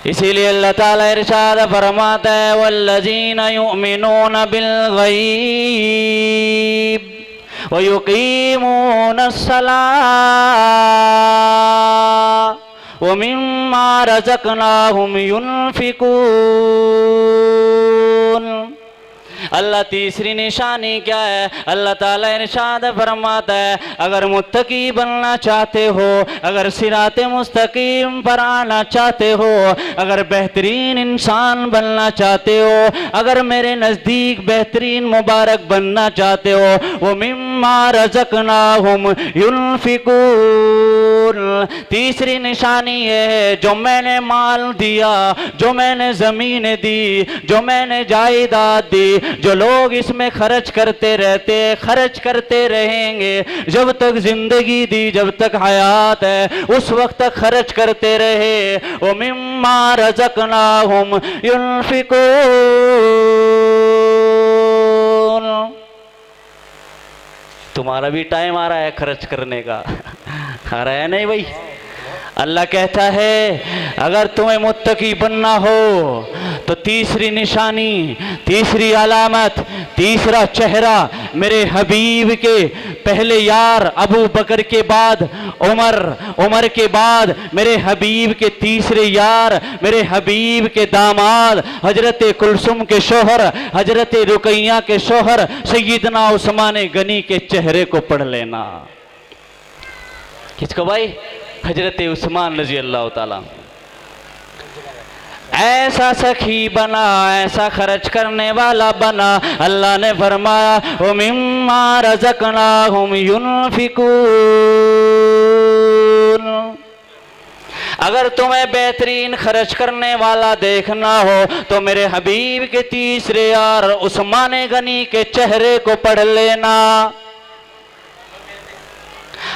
इसीलिए अल्लाह ताला इरशाद फरमाता है वल्लज़ीना युमिनूना बिल गैब व युकीमूनस्सलाह व मिम्मा रज़क़नाहुम युनफ़िकून। अल्लाह तीसरी निशानी क्या है? अल्लाह ताला इरशाद फरमाता है अगर मुत्तकी बनना चाहते हो, अगर सिराते मुस्तकीम पर आना चाहते हो, अगर बेहतरीन इंसान बनना चाहते हो, अगर मेरे नज़दीक बेहतरीन मुबारक बनना चाहते हो, वो मिम्मा रज़क़नाहुम युनफ़िकून। तीसरी निशानी ये है जो मैंने माल दिया, जो मैंने ज़मीनें दी, जो मैंने जायदाद दी, जो लोग इसमें खर्च करते रहते, खर्च करते रहेंगे, जब तक जिंदगी दी, जब तक हयात है, उस वक्त तक खर्च करते रहे। वो मिम्मा रज़क़नाहुम युनफ़िकून। तुम्हारा भी टाइम आ रहा है खर्च करने का, आ रहा है नहीं भाई? अल्लाह कहता है अगर तुम्हें मुत्तकी बनना हो तो तीसरी निशानी, तीसरी अलामत, तीसरा चेहरा मेरे हबीब के पहले यार अबू बकर के बाद उमर, उमर के बाद मेरे हबीब के तीसरे यार, मेरे हबीब के दामाद हजरत कुलसुम के शोहर, हजरत रुकैया के शोहर सैयदना उस्मान गनी के चेहरे को पढ़ लेना। किसको भाई? हजरत उस्मान रज़ी अल्लाह ताला। ऐसा सखी बना, ऐसा खर्च करने वाला बना। अल्लाह ने फरमाया ओ मिम्मा रज़क़नाहुम युनफ़िकून। अगर तुम्हें बेहतरीन खर्च करने वाला देखना हो तो मेरे हबीब के तीसरे यार उस्मान गनी के चेहरे को पढ़ लेना।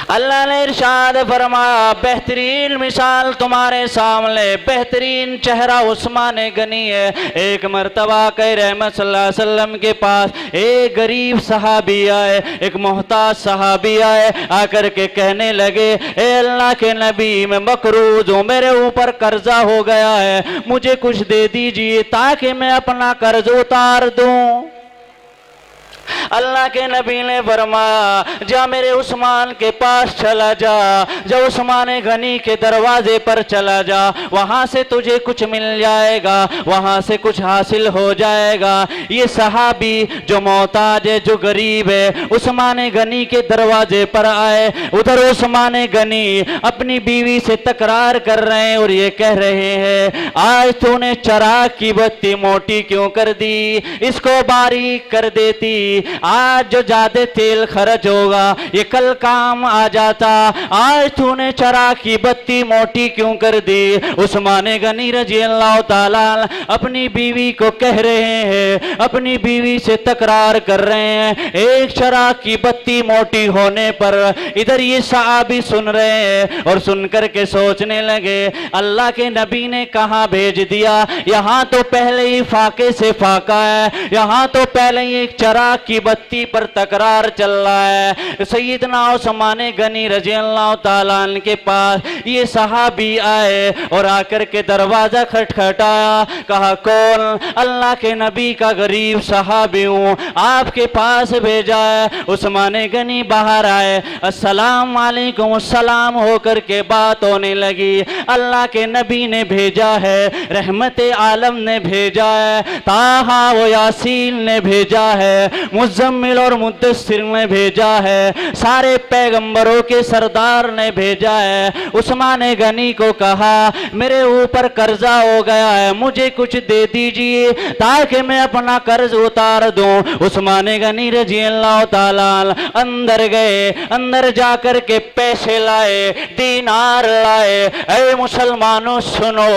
अल्लाह ने इरशाद फरमाया बेहतरीन मिसाल तुम्हारे सामने, बेहतरीन चेहरा उस्मान गनी है। एक मरतबा के रहमत सल्लल्लाहु अलैहि वसल्लम के पास एक गरीब सहाबी आए, एक मोहताज सहाबी आए, आकर के कहने लगे ए अल्लाह के नबी मैं मकरूज हूँ, मेरे ऊपर कर्जा हो गया है, मुझे कुछ दे दीजिए ताकि मैं अपना कर्ज उतार दूँ। अल्लाह के नबी ने फरमाया जा मेरे उस्मान के पास चला जा, जब उस्मान गनी के दरवाजे पर चला जा, वहां से तुझे कुछ मिल जाएगा, वहां से कुछ हासिल हो जाएगा। ये सहाबी जो मोहताज है, जो गरीब है, उस्मान गनी के दरवाजे पर आए। उधर उस्मान गनी अपनी बीवी से तकरार कर रहे हैं और ये कह रहे हैं आज तूने चराग की बत्ती मोटी क्यों कर दी, इसको बारीक कर देती, आज जो ज्यादा तेल खर्च होगा ये कल काम आ जाता, आज तूने चराग की बत्ती मोटी क्यों कर दी। उस्मान गनी रजी अल्लाह ताला अपनी बीवी को कह रहे हैं, अपनी बीवी से तकरार कर रहे हैं एक चराग की बत्ती मोटी होने पर। इधर ये सहाबी सुन रहे हैं और सुनकर के सोचने लगे अल्लाह के नबी ने कहां भेज दिया, यहां तो पहले ही फाके से फाका है, यहां तो पहले ही एक चराग की बत्ती पर तकरार चल रहा है। सैयदना उस्मान गनी रजी अल्लाह ताला अन्हु के पास ये सहाबी आए और आकर के दरवाजा खटखटाया, कहा कौन? अल्लाह के नबी का गरीब सहाबी हूं, आपके पास भेजा है। उस्मान गनी बाहर आए, अस्सलाम वालेकुम सलाम होकर के बात होने लगी। अल्लाह के नबी ने भेजा है, रहमत आलम ने भेजा है, ताहा व यासीन ने भेजा है, मुज़म्मिल और मुद्दस्सिर ने भेजा है, सारे पैगंबरों के सरदार ने भेजा है। उस्मान गनी को कहा मेरे ऊपर कर्जा हो गया है, मुझे कुछ दे दीजिए ताकि मैं अपना कर्ज उतार दूं। उस्मान गनी रजी अल्लाह ताला अंदर गए, अंदर जाकर के पैसे लाए, दीनार लाए। ऐ मुसलमानों सुनो,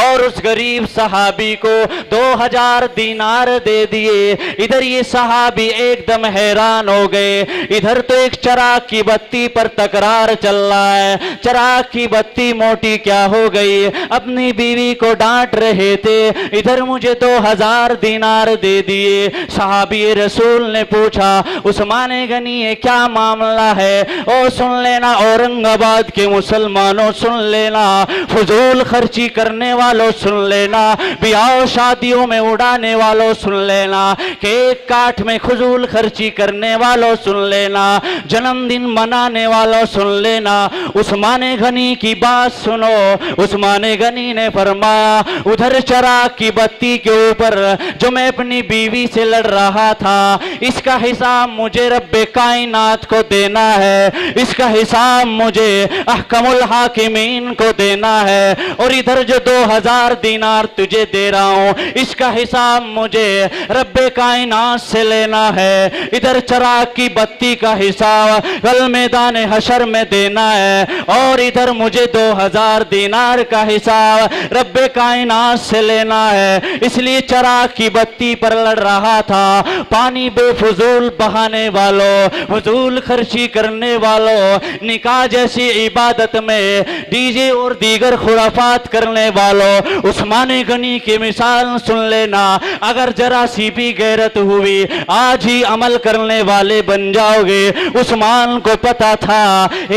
और उस गरीब सहाबी को 2000 दीनार दे दिए। इधर ये सहाबी एकदम हैरान हो गए, इधर तो एक चराग की बत्ती पर तकरार चल रहा है, चराग की बत्ती मोटी क्या हो गई, अपनी बीवी को डांट रहे थे, इधर मुझे 2000 दीनार दे दिए। सहाबी रसूल ने पूछा उस्मान गनी ये क्या मामला है? ओ सुन लेना औरंगाबाद के मुसलमानों, सुन लेना फजूल खर्ची करने वालों, सुन लेना ब्याह शादियों में उड़ाने वालों, सुन लेना केक काट में फजूल खर्ची करने वालों, सुन लेना जन्मदिन मनाने वालों, सुन लेना उस्मान गनी की बात सुनो। उस्मान गनी ने फरमाया उधर चराग की बत्ती के ऊपर जो मैं अपनी बीवी से लड़ रहा था, इसका हिसाब मुझे रब्बे कायनात को देना है, इसका हिसाब मुझे अहकमुल हाकिमीन को देना है, और इधर जो 2000 दीनार तुझे दे रहा हूं इसका हिसाब मुझे रब्बे कायनात से लेना है। इधर चराग की बत्ती का हिसाब कल मैदान हशर में देना है, और इधर मुझे 2000 दीनार का हिसाब रब्बे कायनात से लेना है। इसलिए चराग की बत्ती पर लड़ रहा था। पानी बेफजूल बहाने वालों, फजूल खर्ची करने वालों, निकाह जैसी इबादत में डीजे और दीगर खुराफात करने वालों, उस्मान गनी की मिसाल सुन लेना। अगर जरा सी भी गैरत हुई आज ही अमल करने वाले बन जाओगे। उस्मान को पता था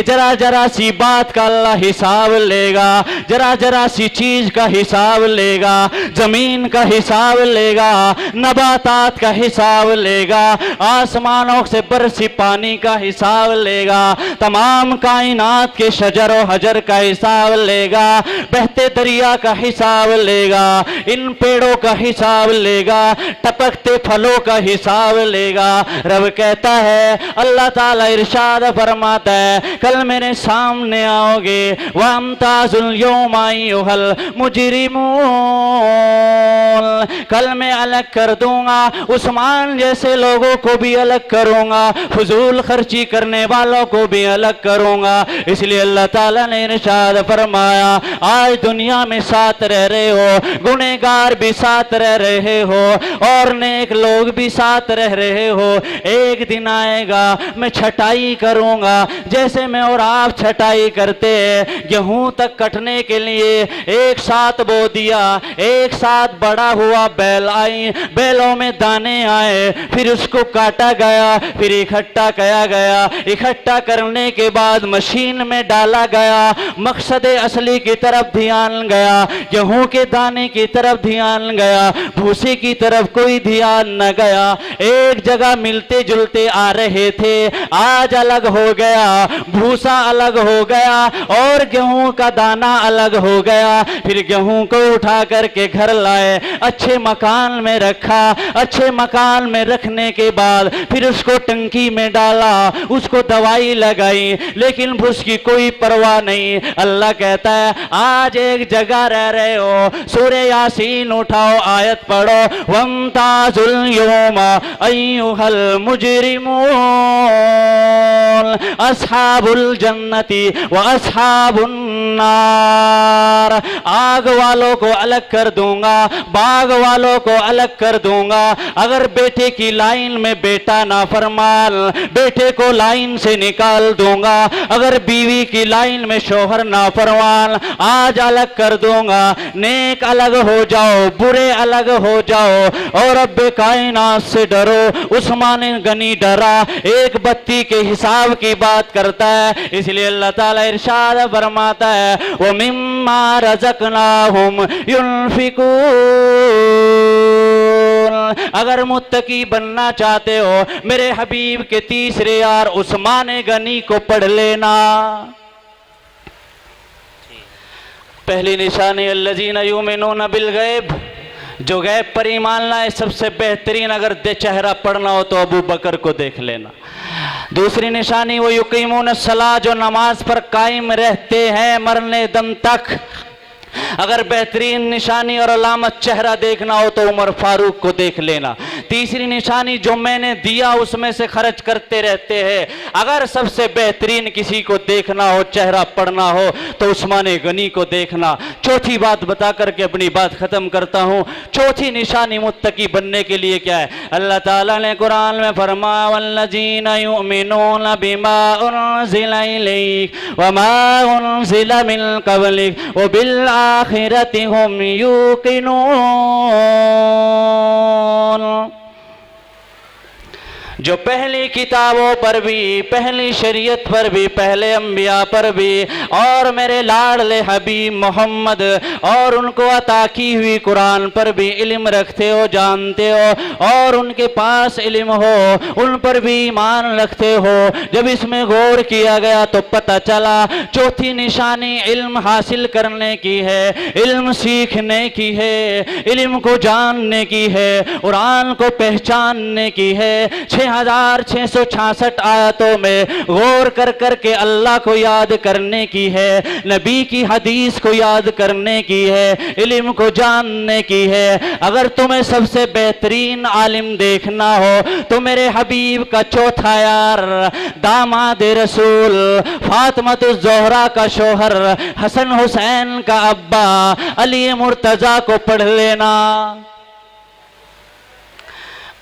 जरा जरा सी बात का अल्लाह हिसाब लेगा, जरा जरा सी चीज का हिसाब लेगा, जमीन का हिसाब लेगा, नबातात का हिसाब लेगा, आसमानों से बरसी पानी का हिसाब लेगा, तमाम कायनात के शजर और हजर का हिसाब लेगा, बहते दरिया का हिसाब लेगा, इन पेड़ों का हिसाब लेगा, टपकते फलों का हिसाब लेगा। रब कहता है, अल्लाह ताला इरशाद फरमाता है कल मेरे सामने आओगे वअमताजुल यौमा अय्युहल मुजरिमून, कल मैं अलग कर दूंगा, उस्मान जैसे लोगों को भी अलग करूंगा, फजूल खर्ची करने वालों को भी अलग करूंगा। इसलिए अल्लाह ताला ने इरशाद फरमाया आज दुनिया में साथ रह रहे हो, गुनहगार भी साथ रह रहे हो और नेक लोग भी साथ रह रहे हो। एक दिन आएगा मैं छटाई करूंगा जैसे मैं और आप छटाई करते हैं। गेहूं तक कटने के लिए एक साथ बो दिया, एक साथ बड़ा हुआ बैल आई, बैलों में दाने आए, फिर उसको काटा गया, फिर इकट्ठा किया गया, इकट्ठा करने के बाद मशीन में डाला गया, मकसद असली की तरफ ध्यान गया, गेहूं के दाने की तरफ ध्यान गया, भूसे की तरफ कोई ध्यान न गया। एक जगह मिलते जुलते आ रहे थे, आज अलग हो गया, भूसा अलग हो गया और गेहूं का दाना अलग हो गया। फिर गेहूं को उठा करके घर लाए, अच्छे मकान में रखा, अच्छे मकान में रखने के बाद फिर उसको टंकी में डाला, उसको दवाई लगाई, लेकिन उसकी कोई परवाह नहीं। अल्लाह कहता है आज एक जगह रह रहे हो, सूरह यासीन उठाओ, आयत पढ़ो, वमताजुल यौमा अय्युहल मुजरिमून अस्हाबुल जन्नती व अस्हाबुन नार। आग वालों को अलग कर दूंगा, बाग वालों को अलग कर दूंगा। अगर बेटे की लाइन में बेटा नाफरमान, बेटे को लाइन से निकाल दूंगा। अगर बीवी की लाइन में शोहर नाफरमान, आज अलग कर दूंगा। नेक अलग हो जाओ, बुरे अलग हो जाओ और रब्बे कायनात से डरो। उस्मान गनी डरा, एक बत्ती के हिसाब की बात करता है, इसलिए अल्लाह ताला इरशाद फरमाता है वो मिम्मा रज़क़नाहुम युनफिकून। अगर मुत्तकी बनना चाहते हो, मेरे हबीब के तीसरे यार उस्मान गनी को पढ़ लेना। पहली निशानी अल्लज़ीना युमिनूना बिल गैब, जो गैब पर ईमान लाए। सबसे बेहतरीन अगर चेहरा पढ़ना हो तो अबू बकर को देख लेना। दूसरी निशानी वो युकीमून सलाह, जो नमाज पर कायम रहते हैं मरने दम तक। अगर बेहतरीन निशानी और अलामत चेहरा देखना हो तो उमर फारूक को देख लेना। तीसरी निशानी जो मैंने दिया उसमें से खर्च करते रहते हैं। अगर सबसे बेहतरीन किसी को देखना हो, चेहरा पढ़ना हो तो उस्मान गनी को देखना। चौथी बात बता करके अपनी बात खत्म करता हूँ। चौथी निशानी मुत्तकी बनने के लिए क्या है? अल्लाह ताला ने कुरान में फरमाया वल्लज़ीना युमिनूना बिमा उनज़िला इलैक व मा उनज़िला मिन क़ब्लिक व बिल आखिरति हुम यूक़िनून। जो पहली किताबों पर भी, पहली शरीयत पर भी, पहले अंबिया पर भी और मेरे लाडले हबीब मोहम्मद और उनको अता की हुई कुरान पर भी इल्म रखते हो, जानते हो और उनके पास इल्म हो, उन पर भी ईमान रखते हो। जब इसमें गौर किया गया तो पता चला चौथी निशानी इल्म हासिल करने की है, इल्म सीखने की है, इल्म को जानने की है, कुरान को पहचानने की है। 6666 आयतों में गौर कर करके अल्लाह को याद करने की है, नबी की हदीस को याद करने की है, इल्म को जानने की है। अगर तुम्हें सबसे बेहतरीन आलिम देखना हो तो मेरे हबीब का चौथा यार, दामाद रसूल, फातिमातुज़ ज़ोहरा का शोहर, हसन हुसैन का अब्बा, अली मुर्तज़ा को पढ़ लेना।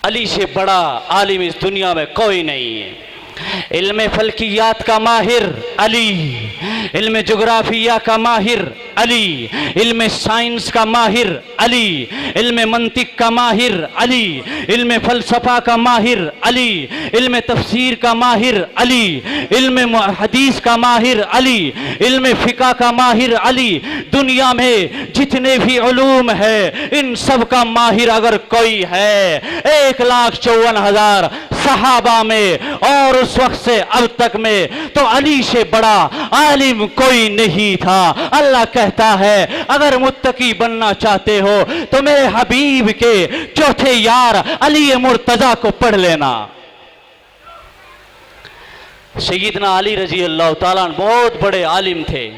अली से बड़ा आलिम इस दुनिया में कोई नहीं है। इल्म फल्कियात का माहिर अली, इल्म जोग्राफिया का माहिर अली, इल्म साइंस का माहिर अली, इल्म मंतिक का माहिर अली, इल्म फलसफा का माहिर अली, इल्म तफसीर का माहिर अली, इल्म हदीस का माहिर अली, इल्म फिका का माहिर अली। दुनिया में जितने भी उलूम है इन सब का माहिर अगर कोई है 1,54,000 सहाबा में और उस वक्त से अब तक में, तो अली से बड़ा आलिम कोई नहीं था। अल्लाह कहता है अगर मुत्तकी बनना चाहते हो तो मेरे हबीब के चौथे यार अली मुर्तजा को पढ़ लेना। सैयदना अली रजी अल्लाह ताला बहुत बड़े आलिम थे,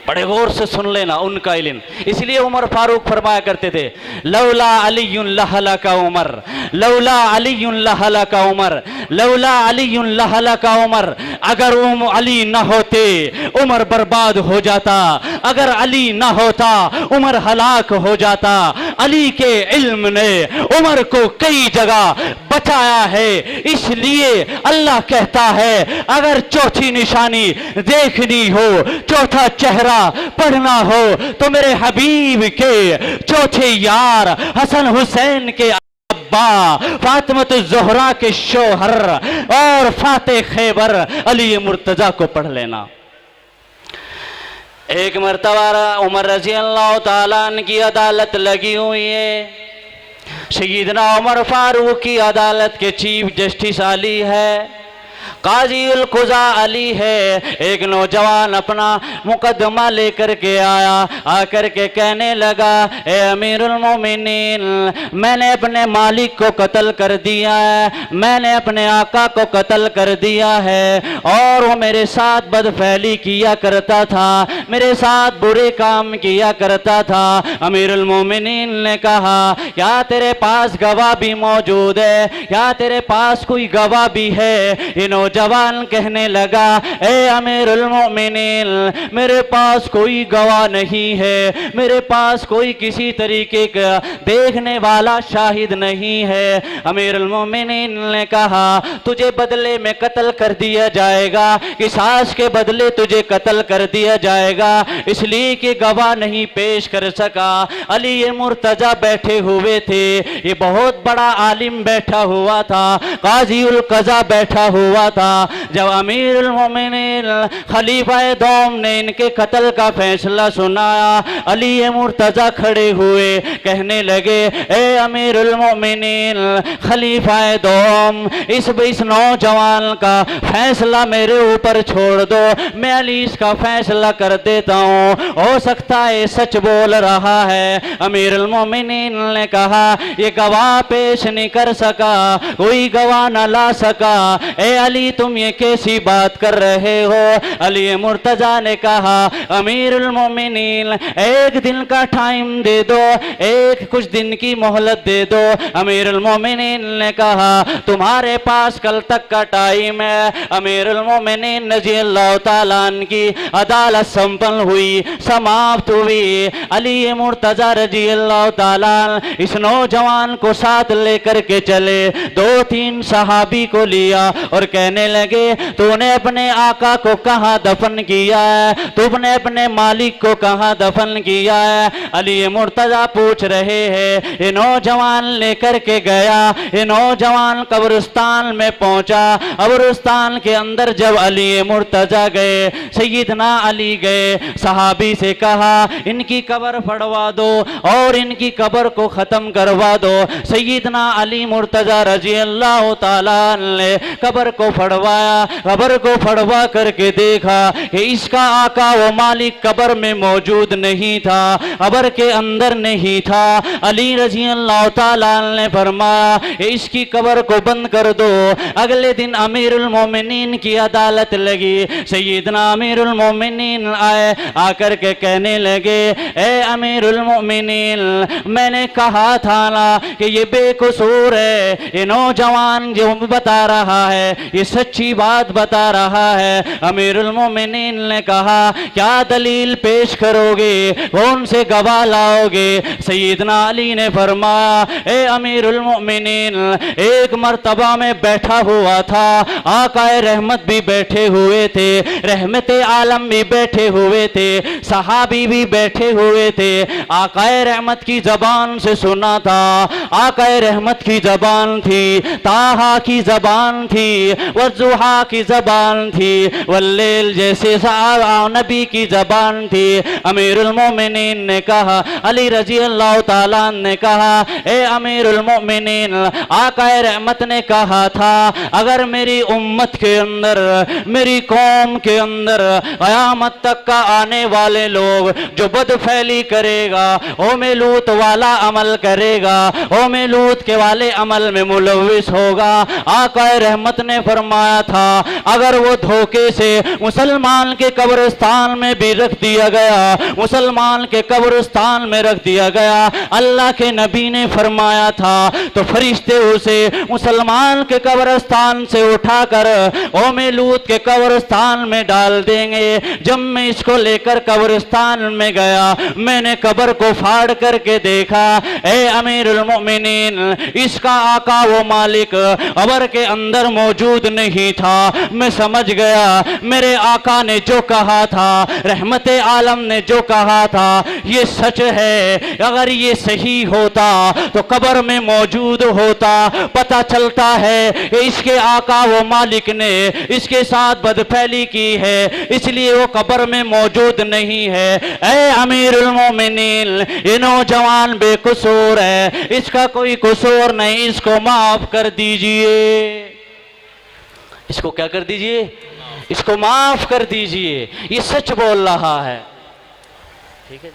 बड़े गौर से सुन लेना उनका इल्म। इसलिए उमर फारूक फरमाया करते थे लौला अलीयुन लहलका उमर, लौला अलीयुन लहलका उमर, लौला अलीयुन लहलका उमर। अगर अली न होते उमर बर्बाद हो जाता, अगर अली न होता उमर हलाक हो जाता। अली के इल्म ने उमर को कई जगह बचाया है। इसलिए अल्लाह कहता है अगर चौथी निशानी देखनी हो, चौथा चेहरा पढ़ना हो तो मेरे हबीब के चौथे यार हसन हुसैन के अब्बा, फातिमातुज़ ज़ोहरा के शोहर और फाते खैबर अली मुर्तजा को पढ़ लेना। एक मर्तबा उमर रज़ी अल्लाह ताला अन्हु की अदालत लगी हुई है। सैयदना उमर फारूक की अदालत के चीफ जस्टिस अली है, काजी उल कुजा अली है। एक नौजवान अपना मुकदमा लेकर के आया, आकर के कहने लगा, ए अमीरुल मोमिनीन, मैंने अपने मालिक को कत्ल कर दिया है, मैंने अपने आका को कत्ल कर दिया है, और वो मेरे साथ बदफैली किया करता था, मेरे साथ बुरे काम किया करता था। अमीरुल मोमिनीन ने कहा, क्या तेरे पास गवाह भी मौजूद है, क्या तेरे पास कोई गवाह भी है? ये नौजवान कहने लगा, ए अमीरुल मोमिनीन, मेरे पास कोई गवाह नहीं है, मेरे पास कोई किसी तरीके का देखने वाला शाहिद नहीं है। अमीरुल मोमिनीन ने कहा, तुझे बदले में कत्ल कर दिया जाएगा, किसास के बदले तुझे कत्ल कर दिया जाएगा, इसलिए कि गवाह नहीं पेश कर सका। अली ये मुर्तजा बैठे हुए थे, ये बहुत बड़ा आलिम बैठा हुआ था, काजी उल कज़ा बैठा हुआ था। जब अमीरुल मोमिनीन खलीफा दोम ने इनके कत्ल का फैसला सुनाया, अली मुर्तजा खड़े हुए कहने लगे, ए अमीरुल मोमिनीन खलीफा दोम, इस नौजवान का फैसला मेरे ऊपर छोड़ दो, मैं अली इसका फैसला कर देता हूँ, हो सकता है सच बोल रहा है। अमीरुल मोमिनीन ने कहा, ये गवाह पेश नहीं कर सका, कोई गवाह न ला सका। ए अली तुम ये कैसी बात कर रहे हो? अली मुर्तजा ने कहा, अमीरुल मोमिनीन एक दिन का टाइम दे दो, एक कुछ दिन की मोहलत दे दो। अमीरुल मोमिनीन ने कहा, तुम्हारे पास कल तक का टाइम है। अमीरुल मोमिनीन रज़ियल्लाहु ताला अन्हु की अदालत संपन्न हुई, समाप्त हुई। अली मुर्तजा रज़ियल्लाहु ताला अन्हु इस नौजवान को साथ लेकर के चले, 2-3 सहाबी को लिया और कहने लगे, तूने अपने आका को कहाँ दफन किया है, तुमने अपने मालिक को कहाँ दफन किया है? अली मुर्तजा पूछ रहे हैं। ये नौजवान लेकर के गया, ये नौजवान कब्रिस्तान में पहुंचा। कब्रिस्तान के अंदर जब अली मुर्तजा गए, सैयदना अली गए, सहाबी से कहा, इनकी कब्र फड़वा दो और इनकी कब्र को खत्म करवा दो। सैयदना अली मुर्तजा रज़ियल्लाहु ताला अन्हु ने कब्र को फड़वाया, कब्र को फड़वा करके देखा कि इसका आका व मालिक कब्र में मौजूद नहीं था, कब्र के अंदर नहीं था। अली रज़ियल्लाहु ताला अन्हु ने फरमाया, इसकी कब्र को बंद कर दो। अगले दिन अमीरुल मोमिनीन की अदालत लगी। सैयदना अमीरुल मोमिनीन आए, आकर के कहने लगे, ए अमीरुल मोमिनीन, मैंने कहा था ना कि ये बेकसूर है, ये नौजवान जो बता रहा है ये सच्ची बात बता रहा है। अमीरुल मोमिनीन ने कहा, क्या दलील पेश करोगे, कौन से गवाह लाओगे? सैयदना अली ने फरमाया, ए अमीरुल मोमिनीन, एक मर्तबा में बैठा हुआ था, आकाए रहमत भी बैठे हुए थे, रहमते आलम भी बैठे हुए थे, सहाबी भी बैठे हुए थे। आकाए रहमत की जबान से सुना था, आकाए रहमत की जबान थी, ताहा की जबान थी, वज़ुहा की जबान थी, वल्लैल जैसे नबी की जबान थी। अमीरुल मोमिनीन ने कहा, अली रज़ियल्लाहु ताला अन्हु ने कहा, ए अमीरुल मोमिनीन, आकाए रहमत ने कहा था, अगर मेरी उम्मत के अंदर, मेरी कौम के अंदर क़यामत तक का आने वाले लोग जो बदफैली करेगा, ओ में लूत वाला अमल करेगा, ओ में लूत के वाले अमल में मुलव्विस होगा। आकाए रहमत ने फरमाया था, अगर वो धोखे से मुसलमान के कब्रिस्तान में भी रख दिया गया, मुसलमान के कब्रिस्तान में रख दिया गया, अल्लाह के नबी ने फरमाया था, तो फरिश्ते उसे मुसलमान के कब्रिस्तान से उठाकर ओमे लूत के कब्रिस्तान में डाल देंगे। जब मैं इसको लेकर कब्रिस्तान में गया, मैंने कब्र को फाड़ करके देखा, ए अमीरुल मोमिनीन, इसका आका वो मालिक कब्र के अंदर मौजूद नहीं था। मैं समझ गया मेरे आका ने जो कहा था, रहमत आलम ने जो कहा था, ये सच है। अगर ये सही होता तो कब्र में मौजूद होता। पता चलता है इसके आका वो मालिक ने इसके साथ बदफैली की है, इसलिए वो कब्र में मौजूद नहीं है। ऐ अमीरुल मोमिनीन, ये नौजवान बेकसूर है, इसका कोई कसूर नहीं, इसको माफ कर दीजिए। इसको क्या कर दीजिए? इसको माफ कर दीजिए। ये सच बोल रहा है, ठीक है,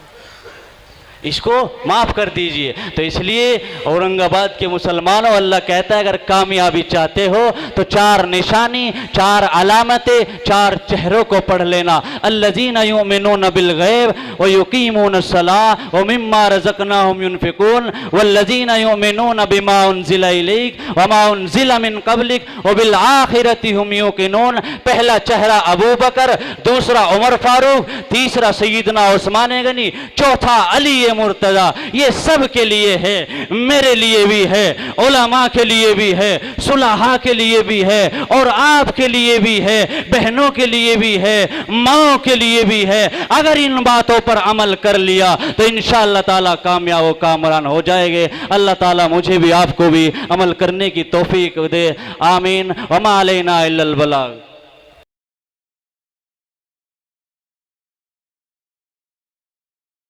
इसको माफ कर दीजिए। तो इसलिए औरंगाबाद के मुसलमानों, अल्लाह कहता है अगर कामयाबी चाहते हो तो 4 निशानी, 4 अलामतें, 4 चेहरों को पढ़ लेना। अल्लज़ीना युमिनून बिल गैब व युकीमून सलाह व मिम्मा रज़क़नाहुम युनफ़िकून वल्लज़ीना युमिनून बिमा उन्ज़िला इलैक व मा उन्ज़िला मिन क़ब्लिक व बिल आखिरति हुम युक़िनून। पहला चेहरा अबू बकर, दूसरा उमर फारूक, तीसरा सैयदना उस्मान गनी, चौथा अली मुर्तजा। ये सब के लिए है, मेरे लिए भी है, उलमा के लिए भी है, सुलहा के लिए भी है, और आपके लिए भी है, बहनों के लिए भी है, माओ के लिए भी है। अगर इन बातों पर अमल कर लिया तो इंशाअल्लाह ताला कामयाब व कामरान हो जाएंगे। अल्लाह ताला मुझे भी आपको भी अमल करने की तौफीक दे। आमीन। वमा अलैना इल्लल बलाग।